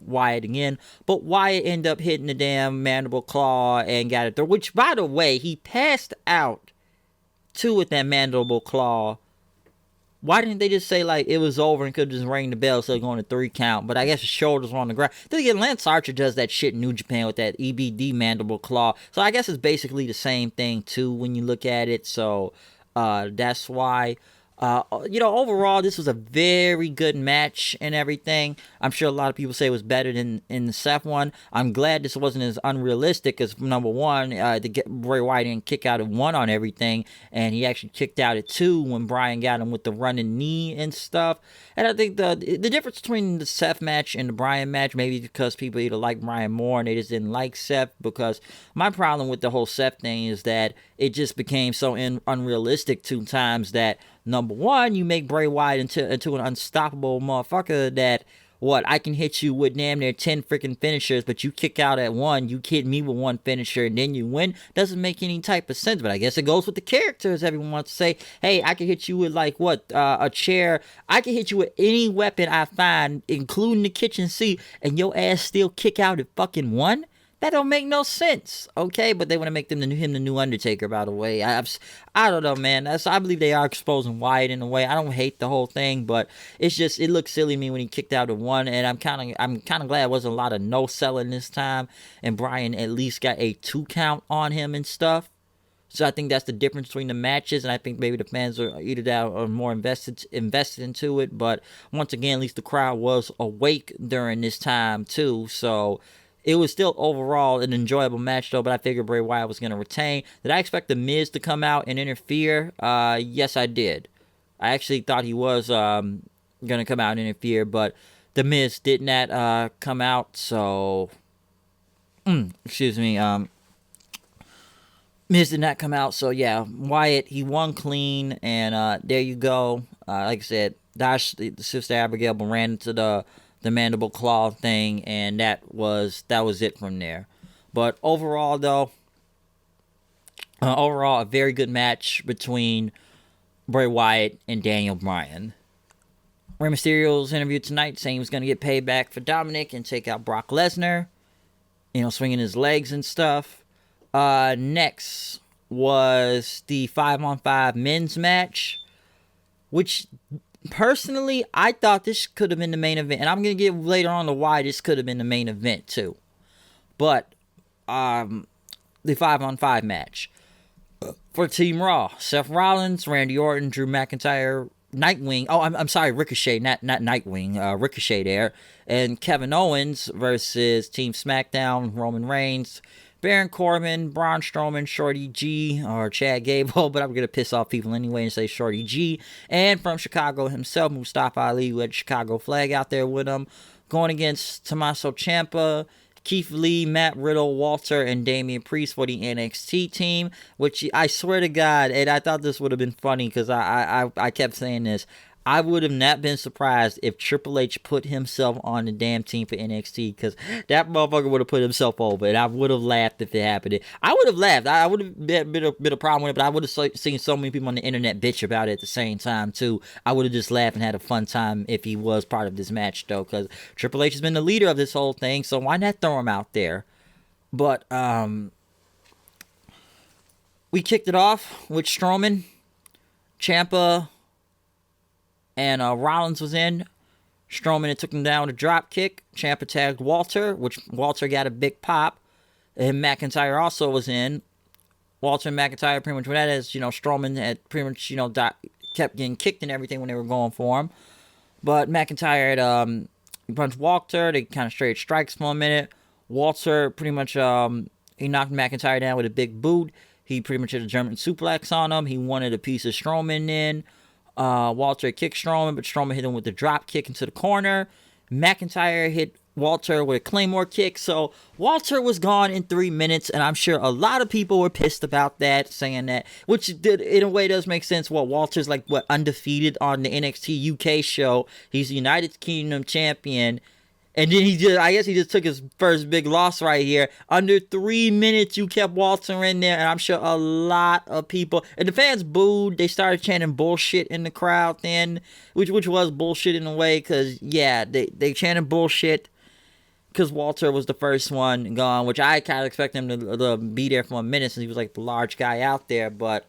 A: Wyatt again. But Wyatt ended up hitting the damn mandible claw and got it through. Which, by the way, he passed out, too, with that mandible claw. Why didn't they just say, it was over and could just ring the bell instead of going to 3 count? But I guess his shoulders were on the ground. Then again, Lance Archer does that shit in New Japan with that EBD mandible claw. So I guess it's basically the same thing, too, when you look at it. So that's why... overall, this was a very good match and everything. I'm sure a lot of people say it was better than in the Seth one. I'm glad this wasn't as unrealistic as, number one, Bray Wyatt didn't kick out at 1 on everything, and he actually kicked out at 2 when Bryan got him with the running knee and stuff. And I think the difference between the Seth match and the Bryan match, maybe because people either like Bryan more and they just didn't like Seth, because my problem with the whole Seth thing is that it just became so unrealistic 2 times that, number one, you make Bray Wyatt into an unstoppable motherfucker that what, I can hit you with damn near 10 freaking finishers, but you kick out at one, you hit me with one finisher, and then you win. Doesn't make any type of sense, but I guess it goes with the characters. Everyone wants to say, hey, I can hit you with like what, a chair. I can hit you with any weapon I find, including the kitchen sink, and your ass still kick out at fucking one? That don't make no sense, okay? But they want to make him the new Undertaker, by the way. I don't know, man. I believe they are exposing Wyatt in a way. I don't hate the whole thing, but it's just, it looks silly to me when he kicked out at one, and I'm kind of glad it wasn't a lot of no selling this time, and Bryan at least got a 2 count on him and stuff. So I think that's the difference between the matches, and I think maybe the fans are either that or more invested into it. But once again, at least the crowd was awake during this time too, so it was still overall an enjoyable match, though, but I figured Bray Wyatt was going to retain. Did I expect The Miz to come out and interfere? Yes, I did. I actually thought he was going to come out and interfere, but The Miz did not come out, so... excuse me. Miz did not come out, so yeah, Wyatt, he won clean, and there you go. Like I said, the Sister Abigail ran into the mandible claw thing, and that was it from there. But overall, though, a very good match between Bray Wyatt and Daniel Bryan. Rey Mysterio's interview tonight saying he was going to get paid back for Dominic and take out Brock Lesnar, swinging his legs and stuff. Next was the 5-on-5 men's match, which personally, I thought this could have been the main event, and I'm going to get later on to why this could have been the main event too. But the 5-on-5 match for Team Raw: Seth Rollins, Randy Orton, Drew McIntyre, Nightwing. Oh, I'm sorry, Ricochet, not Nightwing. Ricochet there, and Kevin Owens versus Team SmackDown: Roman Reigns, Baron Corbin, Braun Strowman, Shorty G, or Chad Gable, but I'm going to piss off people anyway and say Shorty G. And from Chicago himself, Mustafa Ali, who had the Chicago flag out there with him, going against Tommaso Ciampa, Keith Lee, Matt Riddle, Walter, and Damian Priest for the NXT team, which I swear to God, and I thought this would have been funny because I kept saying this, I would have not been surprised if Triple H put himself on the damn team for NXT, because that motherfucker would have put himself over, and I would have laughed if it happened. I would have laughed. I would have been a problem with it, but I would have seen so many people on the internet bitch about it at the same time, too. I would have just laughed and had a fun time if he was part of this match, though, because Triple H has been the leader of this whole thing, so why not throw him out there? But, we kicked it off with Strowman, Ciampa, and Rollins was in. Strowman had took him down with a drop kick. Ciampa tagged Walter, which Walter got a big pop. And McIntyre also was in. Walter and McIntyre pretty much, when that is, Strowman had pretty much, kept getting kicked and everything when they were going for him. But McIntyre had punched Walter. They kind of traded strikes for a minute. Walter pretty much, he knocked McIntyre down with a big boot. He pretty much hit a German suplex on him. He wanted a piece of Strowman in. Walter kicked Strowman, but Strowman hit him with the drop kick into the corner. McIntyre hit Walter with a Claymore kick. So Walter was gone in 3 minutes, and I'm sure a lot of people were pissed about that, saying that, which did, in a way, does make sense. Walter's undefeated on the NXT UK show. He's the United Kingdom champion. And then I guess he just took his first big loss right here. Under 3 minutes, you kept Walter in there, and I'm sure a lot of people, and the fans booed. They started chanting bullshit in the crowd then, which was bullshit in a way, because, yeah, they chanted bullshit because Walter was the first one gone, which I kind of expect him to be there for a minute since he was, the large guy out there, but,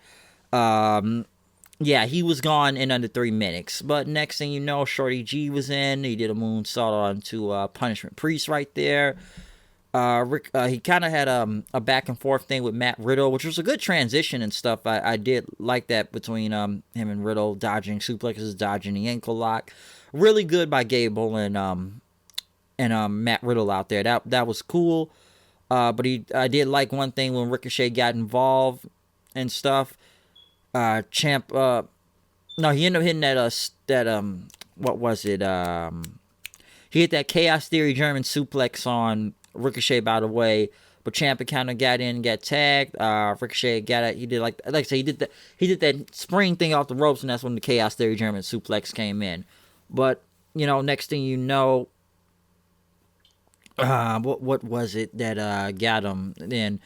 A: yeah, he was gone in under 3 minutes. But next thing you know, Shorty G was in. He did a moonsault onto Punishment Priest right there. He kind of had a back and forth thing with Matt Riddle, which was a good transition and stuff. I did like that between him and Riddle, dodging suplexes, dodging the ankle lock. Really good by Gable and Matt Riddle out there. That was cool. But I did like one thing when Ricochet got involved and stuff. He ended up hitting what was it? He hit that Chaos Theory German suplex on Ricochet, by the way, but Ciampa kind of got in, got tagged. Ricochet got it. He did like I say, he did that spring thing off the ropes, and that's when the Chaos Theory German suplex came in. But next thing you know, what was it that got him? Then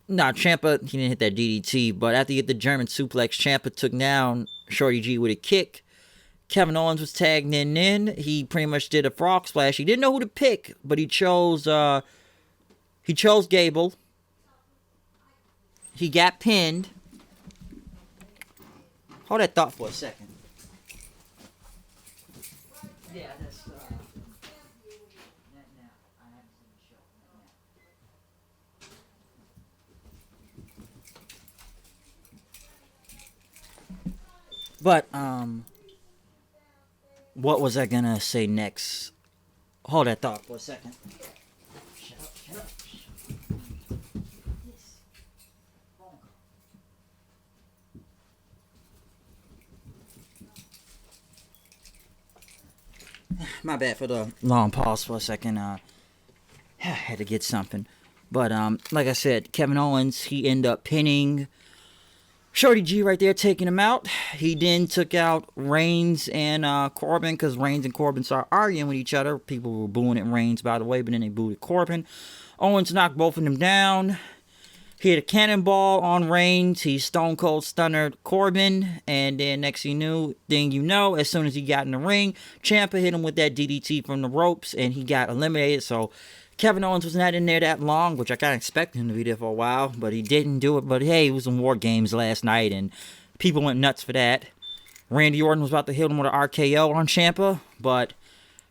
A: nah, Ciampa, he didn't hit that DDT, but after he hit the German suplex, Ciampa took down Shorty G with a kick. Kevin Owens was tagged in. He pretty much did a frog splash. He didn't know who to pick, but he chose Gable. He got pinned. Hold that thought for a second. Yeah, that's But what was I gonna say next? Hold that thought for a second. Shut up, shut up. My bad for the long pause for a second. Had to get something. But like I said, Kevin Owens, he ended up pinning Shorty G right there, taking him out. He then took out Reigns and Corbin, because Reigns and Corbin started arguing with each other. People were booing at Reigns, by the way, but then they booed at Corbin. Owens knocked both of them down. He had a cannonball on Reigns. He stone cold stunnered Corbin. And then next thing you know, as soon as he got in the ring, Ciampa hit him with that DDT from the ropes, and he got eliminated. So Kevin Owens was not in there that long, which I kind of expected him to be there for a while, but he didn't do it. But hey, it was in War Games last night, and people went nuts for that. Randy Orton was about to hit him with an RKO on Ciampa, but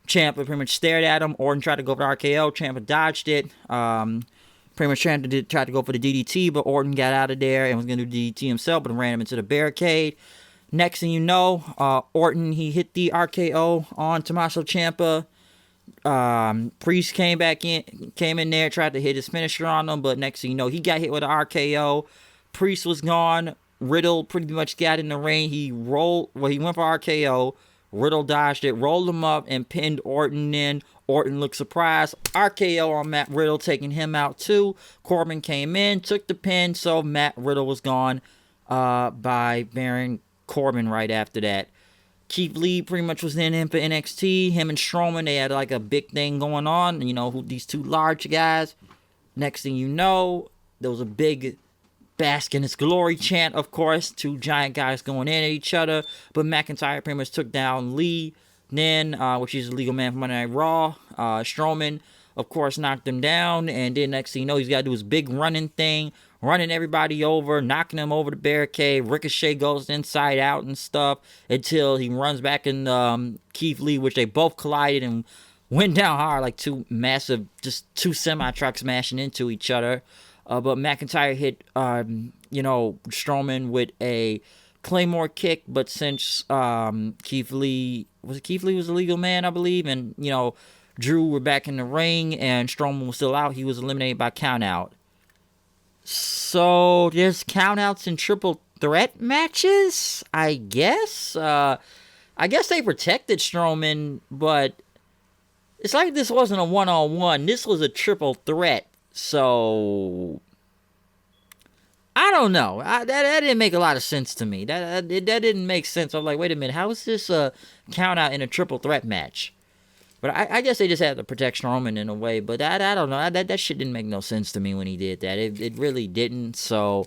A: Ciampa pretty much stared at him. Orton tried to go for the RKO. Ciampa dodged it. Pretty much tried to go for the DDT, but Orton got out of there and was going to do DDT himself, but ran him into the barricade. Next thing you know, Orton, he hit the RKO on Tommaso Ciampa. Priest came in there, tried to hit his finisher on him, but next thing you know, he got hit with an RKO. Priest was gone. Riddle pretty much got in the ring. He went for RKO. Riddle dodged it, rolled him up, and pinned Orton in. Orton looked surprised. RKO on Matt Riddle, taking him out too. Corbin came in, took the pin, so Matt Riddle was gone by Baron Corbin right after that. Keith Lee pretty much was in him for NXT. Him and Strowman, they had like a big thing going on. You know, these two large guys. Next thing you know, there was a big bask in his glory chant, of course. Two giant guys going in at each other. But McIntyre pretty much took down Lee. Then, which is a legal man from Monday Night Raw. Strowman, of course, knocked him down. And then next thing you know, he's got to do his big running thing. Running everybody over, knocking them over the barricade. Ricochet goes inside out and stuff until he runs back in Keith Lee, which they both collided and went down hard like two semi-trucks smashing into each other. But McIntyre hit, Strowman with a Claymore kick, but since Keith Lee was a legal man, I believe, and, Drew were back in the ring and Strowman was still out, he was eliminated by countout. So there's countouts in triple threat matches, I guess. I guess they protected Strowman, but it's like this wasn't a one-on-one. This was a triple threat. So I don't know. That didn't make a lot of sense to me. That didn't make sense. I'm like, wait a minute, how is this a countout in a triple threat match? But I guess they just had to protect Strowman in a way. But I don't know. That shit didn't make no sense to me when he did that. It really didn't. So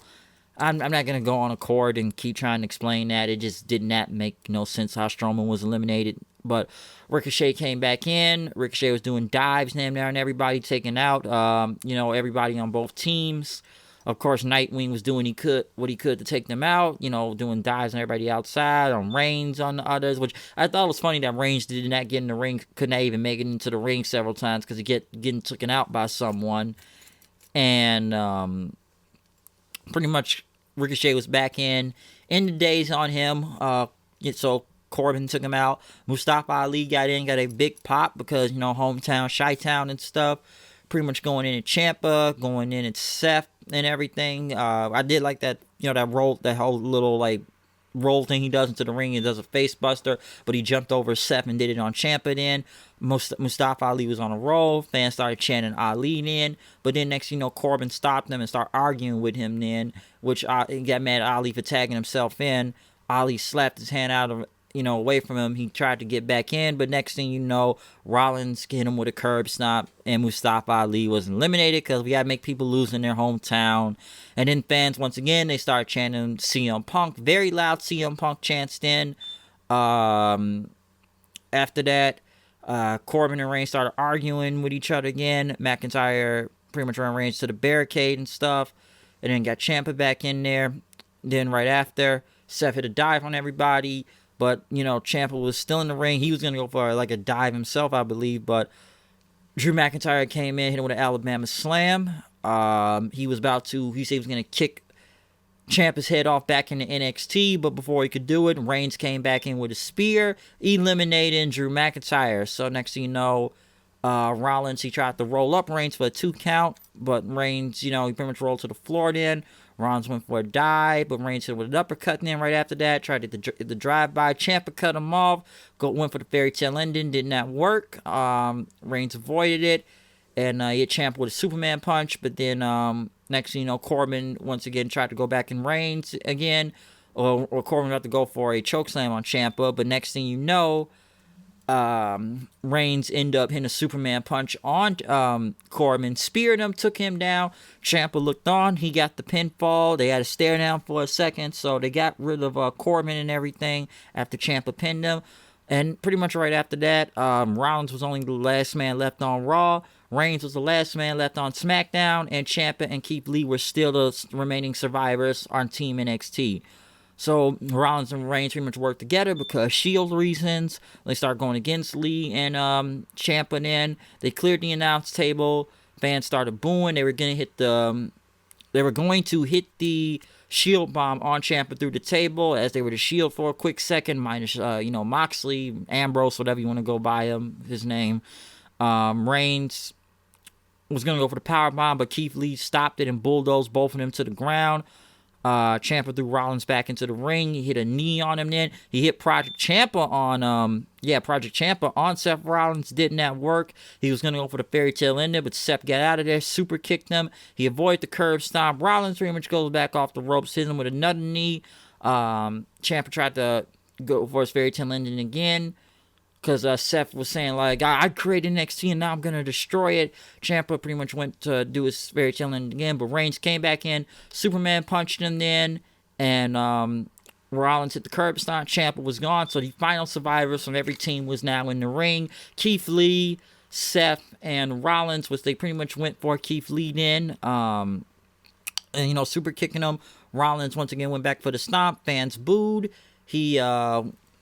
A: I'm not going to go on a court and keep trying to explain that. It just did not make no sense how Strowman was eliminated. But Ricochet came back in. Ricochet was doing dives down there and everybody, taking out, everybody on both teams. Of course, Nightwing was doing what he could to take them out, doing dives on everybody outside, on Reigns, on the others, which I thought was funny that Reigns did not get in the ring, could not even make it into the ring several times because he getting taken out by someone. And pretty much Ricochet was back in the days on him. So Corbin took him out. Mustafa Ali got a big pop because, hometown, Chi-Town and stuff. Pretty much going in at Ciampa, going in at Seth and everything. I did like that, that whole little roll thing he does into the ring. He does a face buster, but he jumped over Seth and did it on Ciampa then. Mustafa Ali was on a roll. Fans started chanting Ali then. But then next, Corbin stopped him and started arguing with him then, which got mad at Ali for tagging himself in. Ali slapped his hand out away from him. He tried to get back in, but next thing you know, Rollins hit him with a curb stomp, and Mustafa Ali was eliminated because we got to make people lose in their hometown. And then fans, once again, they start chanting CM Punk. Very loud CM Punk chants then. After that, Corbin and Reigns started arguing with each other again. McIntyre pretty much ran Reigns to the barricade and stuff. And then got Ciampa back in there. Then right after, Seth hit a dive on everybody. But, Ciampa was still in the ring. He was going to go for like a dive himself, I believe. But Drew McIntyre came in, hit him with an Alabama slam. He said he was going to kick Ciampa's head off back into NXT. But before he could do it, Reigns came back in with a spear, eliminating Drew McIntyre. So next thing you know, Rollins, he tried to roll up Reigns for a 2 count. But Reigns, he pretty much rolled to the floor then. Rollins went for a dive, but Reigns hit with an uppercut then right after that. Tried to hit the drive-by. Ciampa cut him off. Went for the fairy tale ending. Did not work. Reigns avoided it. And he hit Ciampa with a Superman punch. But then next thing you know, Corbin once again tried to go back in Reigns again. Or Corbin about to go for a chokeslam on Ciampa. But next thing you know, Reigns ended up hitting a Superman punch on Corbin, speared him, took him down. Ciampa looked on. He got the pinfall. They had to stare down for a second, so they got rid of Corbin and everything after Ciampa pinned him. And pretty much right after that, Rollins was only the last man left on Raw. Reigns was the last man left on SmackDown, and Ciampa and Keith Lee were still the remaining survivors on Team NXT. So Rollins and Reigns pretty much worked together because Shield reasons. They started going against Lee and Ciampa. Then they cleared the announce table. Fans started booing. They were going to hit the Shield bomb on Ciampa through the table as they were the Shield for a quick second, minus Moxley, Ambrose, whatever you want to go by his name. Reigns was going to go for the power bomb, but Keith Lee stopped it and bulldozed both of them to the ground. Ciampa threw Rollins back into the ring. He hit a knee on him then. He hit Project Ciampa on Seth Rollins. Did not work. He was going to go for the fairy tale ending, but Seth got out of there, super kicked him. He avoided the curb stomp. Rollins pretty much goes back off the ropes, hit him with another knee. Ciampa tried to go for his fairy tale ending again. Because Seth was saying, like, I created NXT and now I'm going to destroy it. Ciampa pretty much went to do his fairy tale ending again. But Reigns came back in. Superman punched him then. And Rollins hit the curb stomp. Ciampa was gone. So the final survivors from every team was now in the ring. Keith Lee, Seth, and Rollins, which they pretty much went for Keith Lee then. And, super kicking him. Rollins once again went back for the stomp. Fans booed. He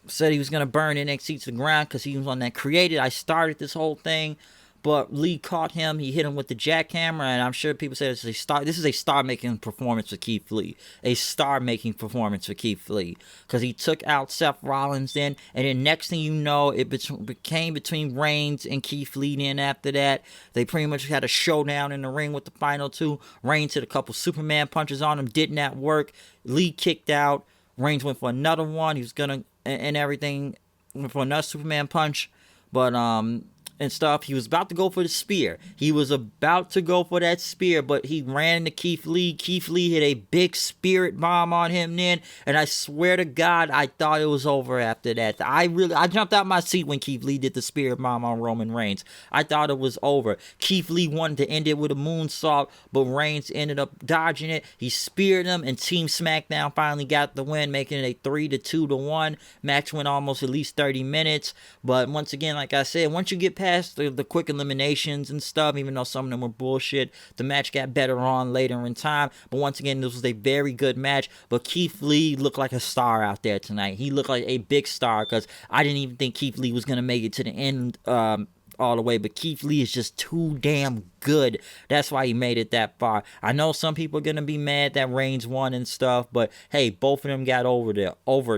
A: said he was going to burn NXT to the ground because he was on that created. I started this whole thing. But Lee caught him. He hit him with the jackhammer. And I'm sure people say this is a star-making performance for Keith Lee. A star-making performance for Keith Lee. Because he took out Seth Rollins then. And then next thing you know, it became between Reigns and Keith Lee then after that. They pretty much had a showdown in the ring with the final two. Reigns hit a couple Superman punches on him. Did not work. Lee kicked out. Reigns went for another one. He was going to... and everything. Went for another Superman punch. But, and stuff. He was about to go for the spear. He was about to go for that spear, but he ran into Keith Lee. Keith Lee hit a big spirit bomb on him then, and I swear to God, I thought it was over after that. I jumped out my seat when Keith Lee did the spirit bomb on Roman Reigns. I thought it was over. Keith Lee wanted to end it with a moonsault, but Reigns ended up dodging it. He speared him, and Team SmackDown finally got the win, making it a 3-2-1. Match went almost at least 30 minutes, but once again, like I said, once you get past the quick eliminations and stuff, even though some of them were bullshit, the match got better on later in time. But once again, this was a very good match. But Keith Lee looked like a star out there tonight. He looked like a big star because I didn't even think Keith Lee was going to make it to the end all the way, but Keith Lee is just too damn good. That's why he made it that far. I know some people are gonna be mad that Reigns won and stuff, but hey, both of them got over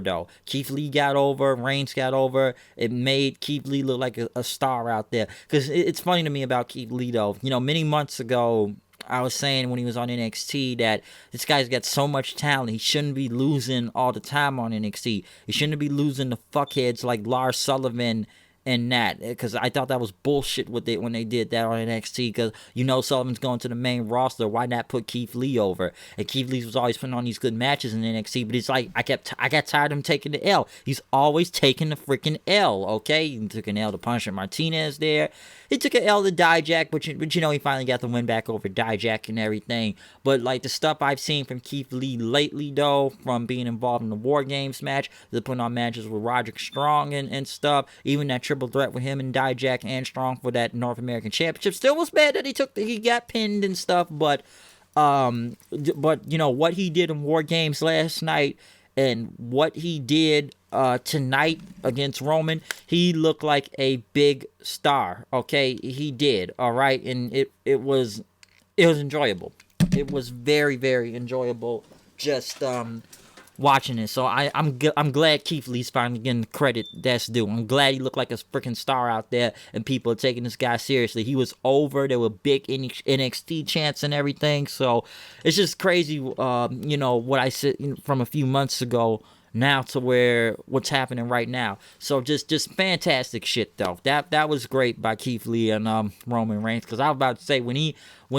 A: though. Keith Lee got over, Reigns got over. It made Keith Lee look like a star out there. Because it's funny to me about Keith Lee though. Many months ago, I was saying when he was on NXT that this guy's got so much talent. He shouldn't be losing all the time on NXT. He shouldn't be losing to fuckheads like Lars Sullivan in that, because I thought that was bullshit when they did that on NXT, because Sullivan's going to the main roster. Why not put Keith Lee over? And Keith Lee was always putting on these good matches in NXT, but it's like I got tired of him taking the L. He's always taking the freaking L. Okay, he took an L to Puncher Martinez there. He took an L to Dijak, but he finally got the win back over Dijak and everything. But like the stuff I've seen from Keith Lee lately, though, from being involved in the War Games match, they're putting on matches with Roderick Strong and stuff, even that triple threat with him and Dijak and Strong for that North American Championship. Still was bad that he got pinned and stuff, but what he did in War Games last night and what he did tonight against Roman, he looked like a big star. Okay, he did. All right, and it was enjoyable. It was very, very enjoyable just watching it. So I'm glad Keith Lee's finally getting the credit that's due. I'm glad he looked like a freaking star out there and people are taking this guy seriously. He was over. There were big NXT chants and everything. So it's just crazy, what I said from a few months ago now to what's happening right now. So just fantastic shit though. That was great by Keith Lee and Roman Reigns, because I was about to say when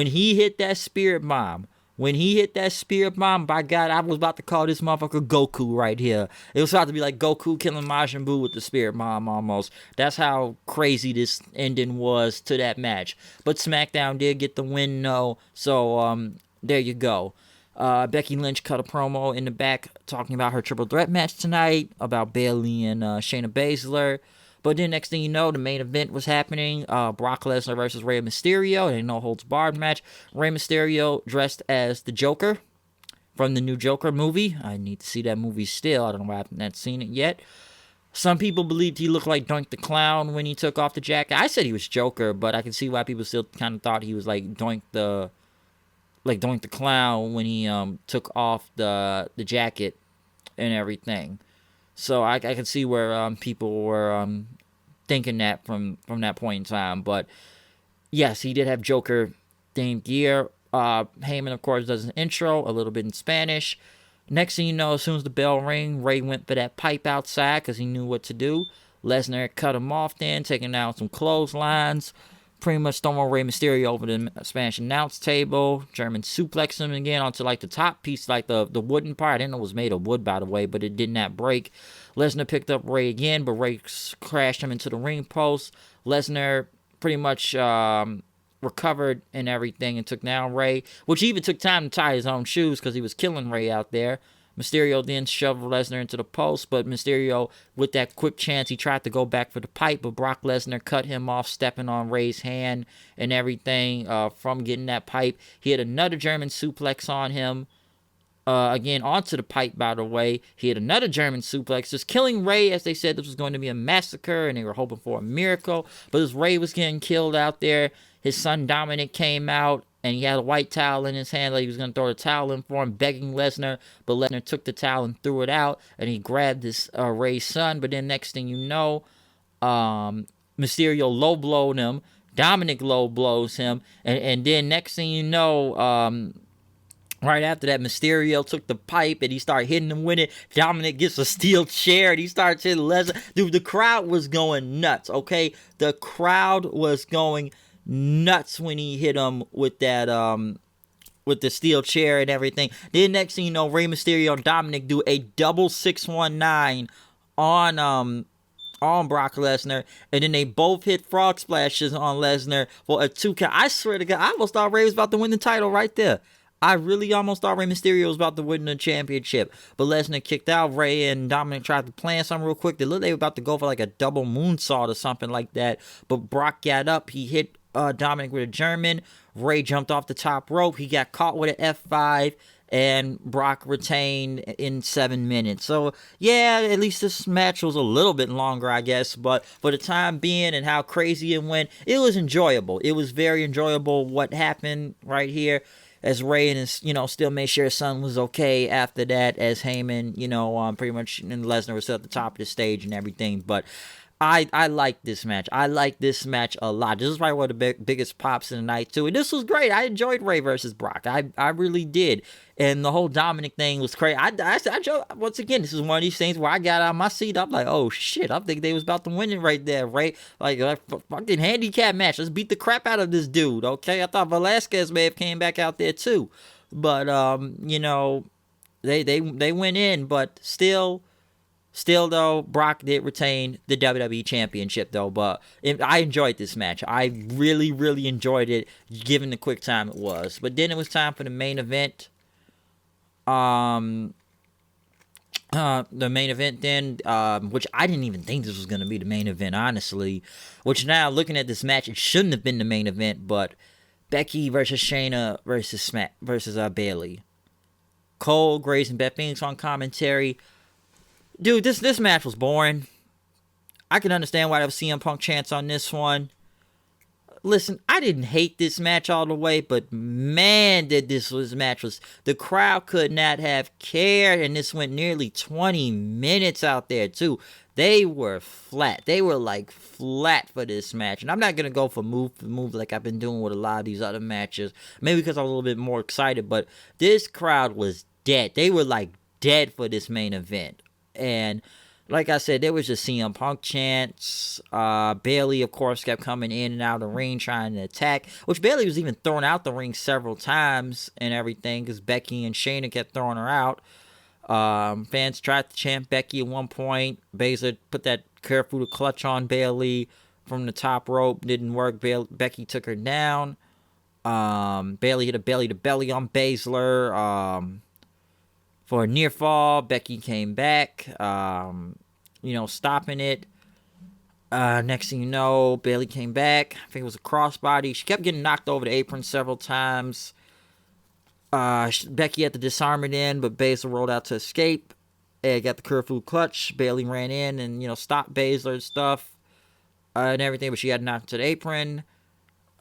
A: he hit that spirit bomb. When he hit that spirit bomb, by God, I was about to call this motherfucker Goku right here. It was about to be like Goku killing Majin Buu with the spirit bomb almost. That's how crazy this ending was to that match. But SmackDown did get the win, though. So, there you go. Becky Lynch cut a promo in the back talking about her triple threat match tonight, about Bayley and Shayna Baszler. But then next thing you know, the main event was happening. Brock Lesnar versus Rey Mysterio. A no-holds-barred match. Rey Mysterio dressed as the Joker from the new Joker movie. I need to see that movie still. I don't know why I haven't seen it yet. Some people believed he looked like Doink the Clown when he took off the jacket. I said he was Joker, but I can see why people still kind of thought he was like Doink the Clown when he took off the jacket and everything. So I can see where people were thinking that from that point in time. But yes, he did have Joker-themed gear. Heyman, of course, does an intro, a little bit in Spanish. Next thing you know, as soon as the bell rang, Ray went for that pipe outside because he knew what to do. Lesnar cut him off then, taking down some clotheslines. Pretty much throwing Rey Mysterio over the Spanish announce table. German suplex him again onto like the top piece, like the wooden part. I didn't know it was made of wood, by the way, but it did not break. Lesnar picked up Rey again, but Rey crashed him into the ring post. Lesnar pretty much recovered and everything and took down Rey, which even took time to tie his own shoes because he was killing Rey out there. Mysterio then shoved Lesnar into the post, but Mysterio, with that quick chance, he tried to go back for the pipe, but Brock Lesnar cut him off, stepping on Rey's hand and everything from getting that pipe. He had another German suplex on him, again, onto the pipe, by the way. He had another German suplex, just killing Rey, as they said this was going to be a massacre, and they were hoping for a miracle. But as Rey was getting killed out there, his son Dominic came out, and he had a white towel in his hand, like he was going to throw the towel in for him, begging Lesnar, but Lesnar took the towel and threw it out, and he grabbed his Rey's son. But then next thing you know, Mysterio low-blowed him, Dominic low-blows him, and then next thing you know, right after that, Mysterio took the pipe and he started hitting him with it. Dominic gets a steel chair and he starts hitting Lesnar. Dude, the crowd was going nuts, okay? The crowd was going nuts when he hit him with that with the steel chair and everything. Then next thing you know, Rey Mysterio and Dominic do a double 619 on Brock Lesnar, and then they both hit frog splashes on Lesnar for a 2 count. I swear to God, I almost thought Rey was about to win the title right there. I really almost thought Rey Mysterio was about to win the championship. But Lesnar kicked out Rey, and Dominic tried to plan something real quick. They looked like they were about to go for like a double moonsault or something like that. But Brock got up. He hit Dominic with a German. Rey jumped off the top rope. He got caught with an F5. And Brock retained in 7 minutes. So, yeah, at least this match was a little bit longer, I guess. But for the time being and how crazy it went, it was enjoyable. It was very enjoyable what happened right here. As Rey and his, still made sure his son was okay after that. As Heyman, pretty much, and Lesnar was still at the top of the stage and everything. But I like this match. I like this match a lot. This is probably one of the biggest pops in the night too. And this was great. I enjoyed Ray versus Brock. I really did. And the whole Dominic thing was crazy. Once again, this is one of these things where I got out of my seat. I'm like, oh shit, I think they was about to win it right there, Ray. Like fucking handicap match. Let's beat the crap out of this dude. Okay, I thought Velasquez may have came back out there too, but you know, they went in, but still. Still, though, Brock did retain the WWE Championship, though. But I enjoyed this match. I really, really enjoyed it, given the quick time it was. But then it was time for the main event. The main event then, which I didn't even think this was going to be the main event, honestly. Which now, looking at this match, it shouldn't have been the main event. But Becky versus Shayna versus Bayley. Cole, Grace, and Beth Phoenix on commentary. Dude, this match was boring. I can understand why there was CM Punk chants on this one. Listen, I didn't hate this match all the way, but man, the crowd could not have cared, and this went nearly 20 minutes out there too. They were flat. They were like flat for this match, and I'm not gonna go for move like I've been doing with a lot of these other matches. Maybe because I'm a little bit more excited, but this crowd was dead. They were like dead for this main event. And like I said, there was just CM Punk chants. Bayley, of course, kept coming in and out of the ring trying to attack, which Bayley was even thrown out the ring several times and everything because Becky and Shayna kept throwing her out. Fans tried to chant Becky at one point. Baszler put that careful clutch on Bayley from the top rope. Didn't work. Becky took her down. Bayley hit a belly to belly on Baszler. For a near fall, Becky came back, stopping it. Next thing you know, Bayley came back. I think it was a crossbody. She kept getting knocked over the apron several times. Becky had to disarm it in, but Baszler rolled out to escape. Got the Kirifuda clutch. Bayley ran in and, stopped Baszler and stuff and everything, but she had knocked to the apron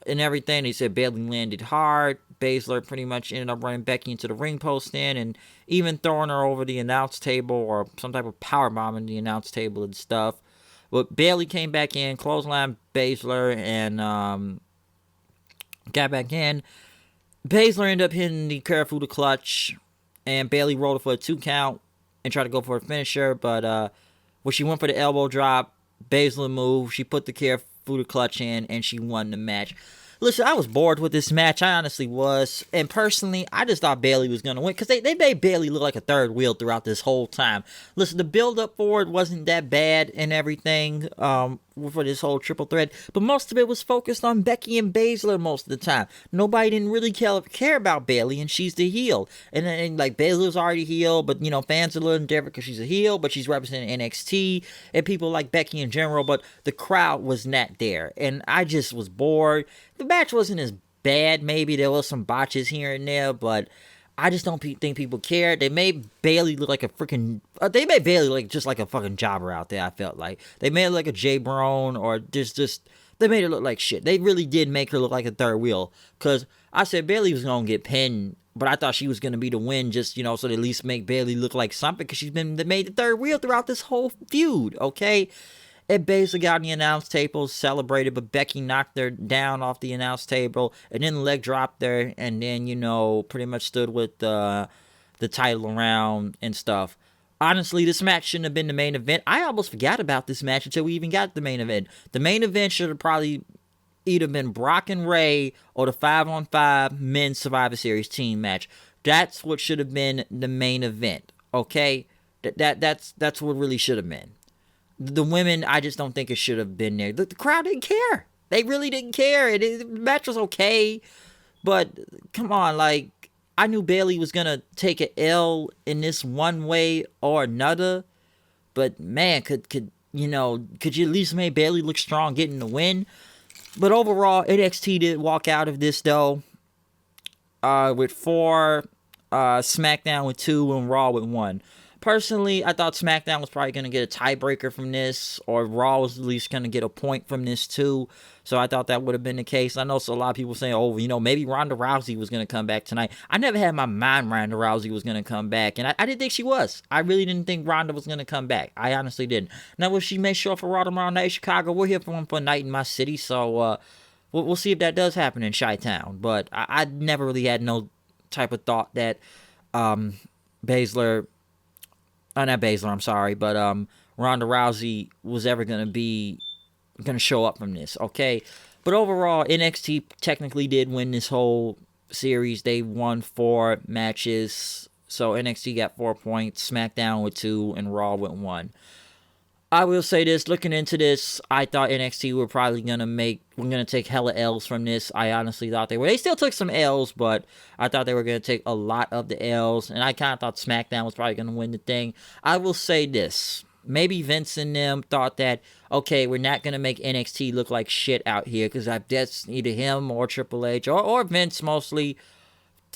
A: and everything. He said Bayley landed hard. Baszler pretty much ended up running Becky into the ring post and even throwing her over the announce table or some type of power bomb in the announce table and stuff. But Bayley came back in, clothesline Baszler, and got back in. Baszler ended up hitting the Kirifuda clutch, and Bayley rolled her for a 2 count and tried to go for a finisher, but when she went for the elbow drop, Baszler moved. She put the Kirifuda clutch in, and she won the match. Listen, I was bored with this match. I honestly was. And personally, I just thought Bayley was going to win. Because they made Bayley look like a third wheel throughout this whole time. Listen, the build-up for it wasn't that bad and everything for this whole triple threat. But most of it was focused on Becky and Baszler most of the time. Nobody didn't really care about Bayley, and she's the heel. And like, Baszler's already heel, but, fans are a little different because she's a heel, but she's representing NXT. And people like Becky in general. But the crowd was not there. And I just was bored. The match wasn't as bad. Maybe there was some botches here and there, but I just don't think people cared. They made Bayley look like a freaking... they made Bayley like just like a fucking jobber out there, I felt like. They made it like a Jay Brown, or just... They made her look like shit. They really did make her look like a third wheel. Because I said Bayley was going to get pinned, but I thought she was going to be the win just, so to at least make Bayley look like something, because she's been made the third wheel throughout this whole feud, okay? And Baszler got on the announce table, celebrated, but Becky knocked her down off the announce table, and then leg dropped her, and then, pretty much stood with the title around and stuff. Honestly, this match shouldn't have been the main event. I almost forgot about this match until we even got to the main event. The main event should have probably either been Brock and Ray or the 5-on-5 Men's Survivor Series team match. That's what should have been the main event, okay? That's what really should have been. The women, I just don't think it should have been there. The crowd didn't care. They really didn't care. The match was okay, but come on, like, I knew Bayley was gonna take an L in this one way or another, but man, could you at least make Bayley look strong getting the win? But overall, NXT did walk out of this though, with 4, SmackDown with 2, and Raw with 1. Personally, I thought SmackDown was probably going to get a tiebreaker from this, or Raw was at least going to get a point from this too. So I thought that would have been the case. I know so a lot of people saying, oh, maybe Ronda Rousey was going to come back tonight. I never had in my mind Ronda Rousey was going to come back, and I didn't think she was. I really didn't think Ronda was going to come back. I honestly didn't. Now, will she make sure for Raw tomorrow night in Chicago? We're here for a night in my city, so we'll see if that does happen in Chi-Town. But I never really had no type of thought that Baszler... not Baszler, I'm sorry, but Ronda Rousey was ever going to show up from this, okay? But overall, NXT technically did win this whole series. They won 4 matches, so NXT got 4 points, SmackDown with 2, and Raw with 1. I will say this, looking into this, I thought NXT were probably going to take hella L's from this. I honestly thought they were. They still took some L's, but I thought they were going to take a lot of the L's, and I kind of thought SmackDown was probably going to win the thing. I will say this, maybe Vince and them thought that, okay, we're not going to make NXT look like shit out here, because that's either him or Triple H, or Vince mostly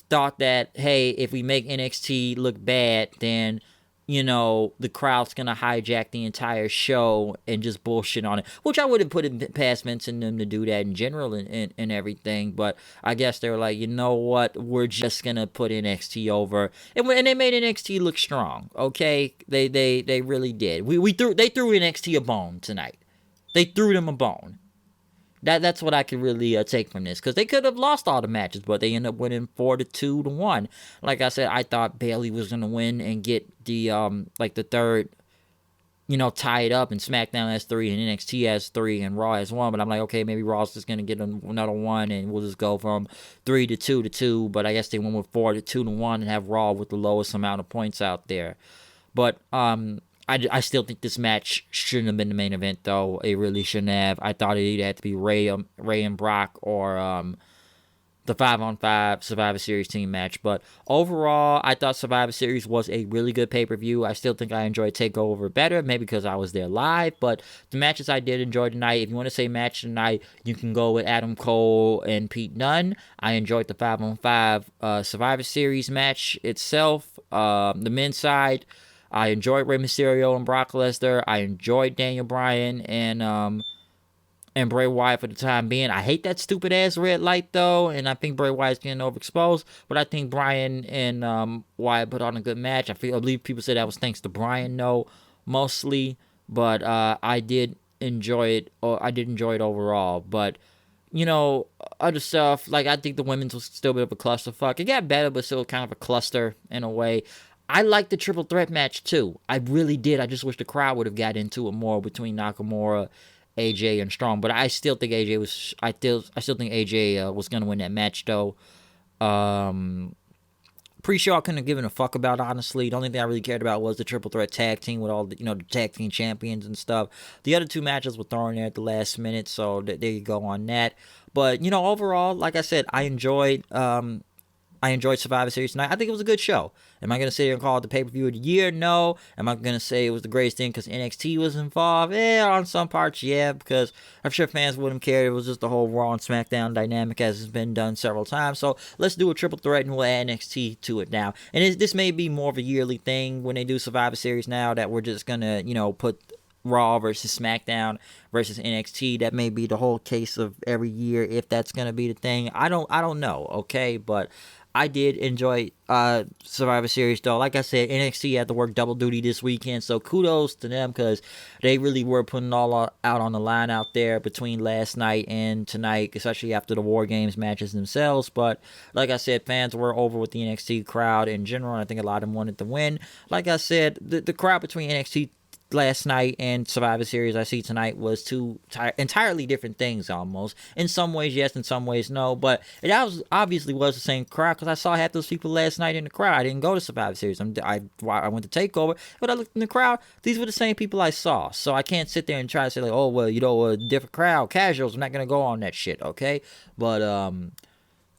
A: thought that, hey, if we make NXT look bad, then the crowd's going to hijack the entire show and just bullshit on it, which I would have put it past Vince and them to do that in general and everything, but I guess they were like, you know what, we're just going to put NXT over, and they made NXT look strong, okay? They really did. They threw NXT a bone tonight. They threw them a bone. That's what I could really take from this, because they could have lost all the matches, but they ended up winning 4-2-1. Like I said, I thought Bayley was gonna win and get the the third, tied up, and SmackDown has 3 and NXT has 3 and Raw has 1. But I'm like, okay, maybe Raw's just gonna get another 1, and we'll just go from 3-2-2. But I guess they went with 4-2-1 and have Raw with the lowest amount of points out there. But I still think this match shouldn't have been the main event, though. It really shouldn't have. I thought it either had to be Ray and Brock, or the 5-on-5 Survivor Series team match. But overall, I thought Survivor Series was a really good pay-per-view. I still think I enjoyed TakeOver better, maybe because I was there live. But the matches I did enjoy tonight, if you want to say match tonight, you can go with Adam Cole and Pete Dunne. I enjoyed the 5-on-5 Survivor Series match itself. The men's side, I enjoyed Rey Mysterio and Brock Lesnar. I enjoyed Daniel Bryan and Bray Wyatt for the time being. I hate that stupid ass red light though, and I think Bray Wyatt's getting overexposed. But I think Bryan and Wyatt put on a good match. I believe people said that was thanks to Bryan, mostly. But I did enjoy it. Or I did enjoy it overall. But other stuff, like I think the women's was still a bit of a clusterfuck. It got better, but still kind of a cluster in a way. I liked the triple threat match too. I really did. I just wish the crowd would have got into it more between Nakamura, AJ, and Strong. But I still think AJ was. I still think AJ was gonna win that match though. Pre-show I couldn't have given a fuck about, honestly. The only thing I really cared about was the triple threat tag team with all the the tag team champions and stuff. The other 2 matches were thrown there at the last minute, so there you go on that. But overall, like I said, I enjoyed Survivor Series tonight. I think it was a good show. Am I going to sit here and call it the pay-per-view of the year? No. Am I going to say it was the greatest thing because NXT was involved? On some parts, yeah, because I'm sure fans wouldn't care. It was just the whole Raw and SmackDown dynamic as has been done several times. So let's do a triple threat and we'll add NXT to it now. And this may be more of a yearly thing when they do Survivor Series now, that we're just going to, put Raw versus SmackDown versus NXT. That may be the whole case of every year if that's going to be the thing. I don't know, okay? But I did enjoy Survivor Series, though. Like I said, NXT had to work double duty this weekend, so kudos to them because they really were putting it all out on the line out there between last night and tonight, especially after the War Games matches themselves. But like I said, fans were over with the NXT crowd in general, and I think a lot of them wanted to win. Like I said, the crowd between NXT last night and Survivor Series I see tonight was 2 entirely different things almost. In some ways yes, in some ways no, but it obviously was the same crowd because I saw half those people last night in the crowd. I didn't go to Survivor Series. I went to TakeOver, but I looked in the crowd. These were the same people I saw, so I can't sit there and try to say like, oh well, a different crowd, casuals. I'm not gonna go on that shit, okay? But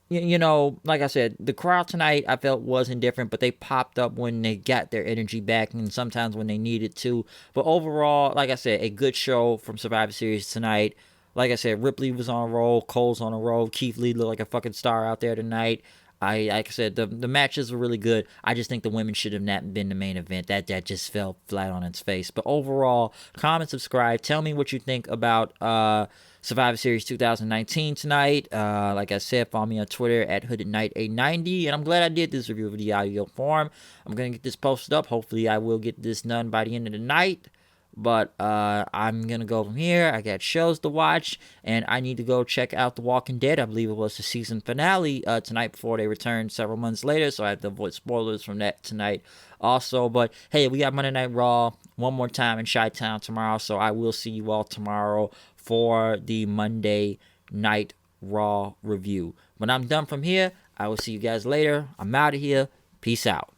A: like I said, the crowd tonight I felt wasn't different, but they popped up when they got their energy back and sometimes when they needed to. But overall, like I said, a good show from Survivor Series tonight. Like I said, Ripley was on a roll, Cole's on a roll, Keith Lee looked like a fucking star out there tonight. Like I said, the matches were really good. I just think the women should have not been the main event. That just fell flat on its face. But overall, comment, subscribe. Tell me what you think about Survivor Series 2019 tonight. Like I said, follow me on Twitter at HoodedKnight890. And I'm glad I did this review of the audio form. I'm going to get this posted up. Hopefully, I will get this done by the end of the night. But I'm going to go from here. I got shows to watch, and I need to go check out The Walking Dead. I believe it was the season finale tonight before they returned several months later, so I have to avoid spoilers from that tonight also. But, hey, we got Monday Night Raw one more time in Chi-Town tomorrow, so I will see you all tomorrow for the Monday Night Raw review. When I'm done from here, I will see you guys later. I'm out of here. Peace out.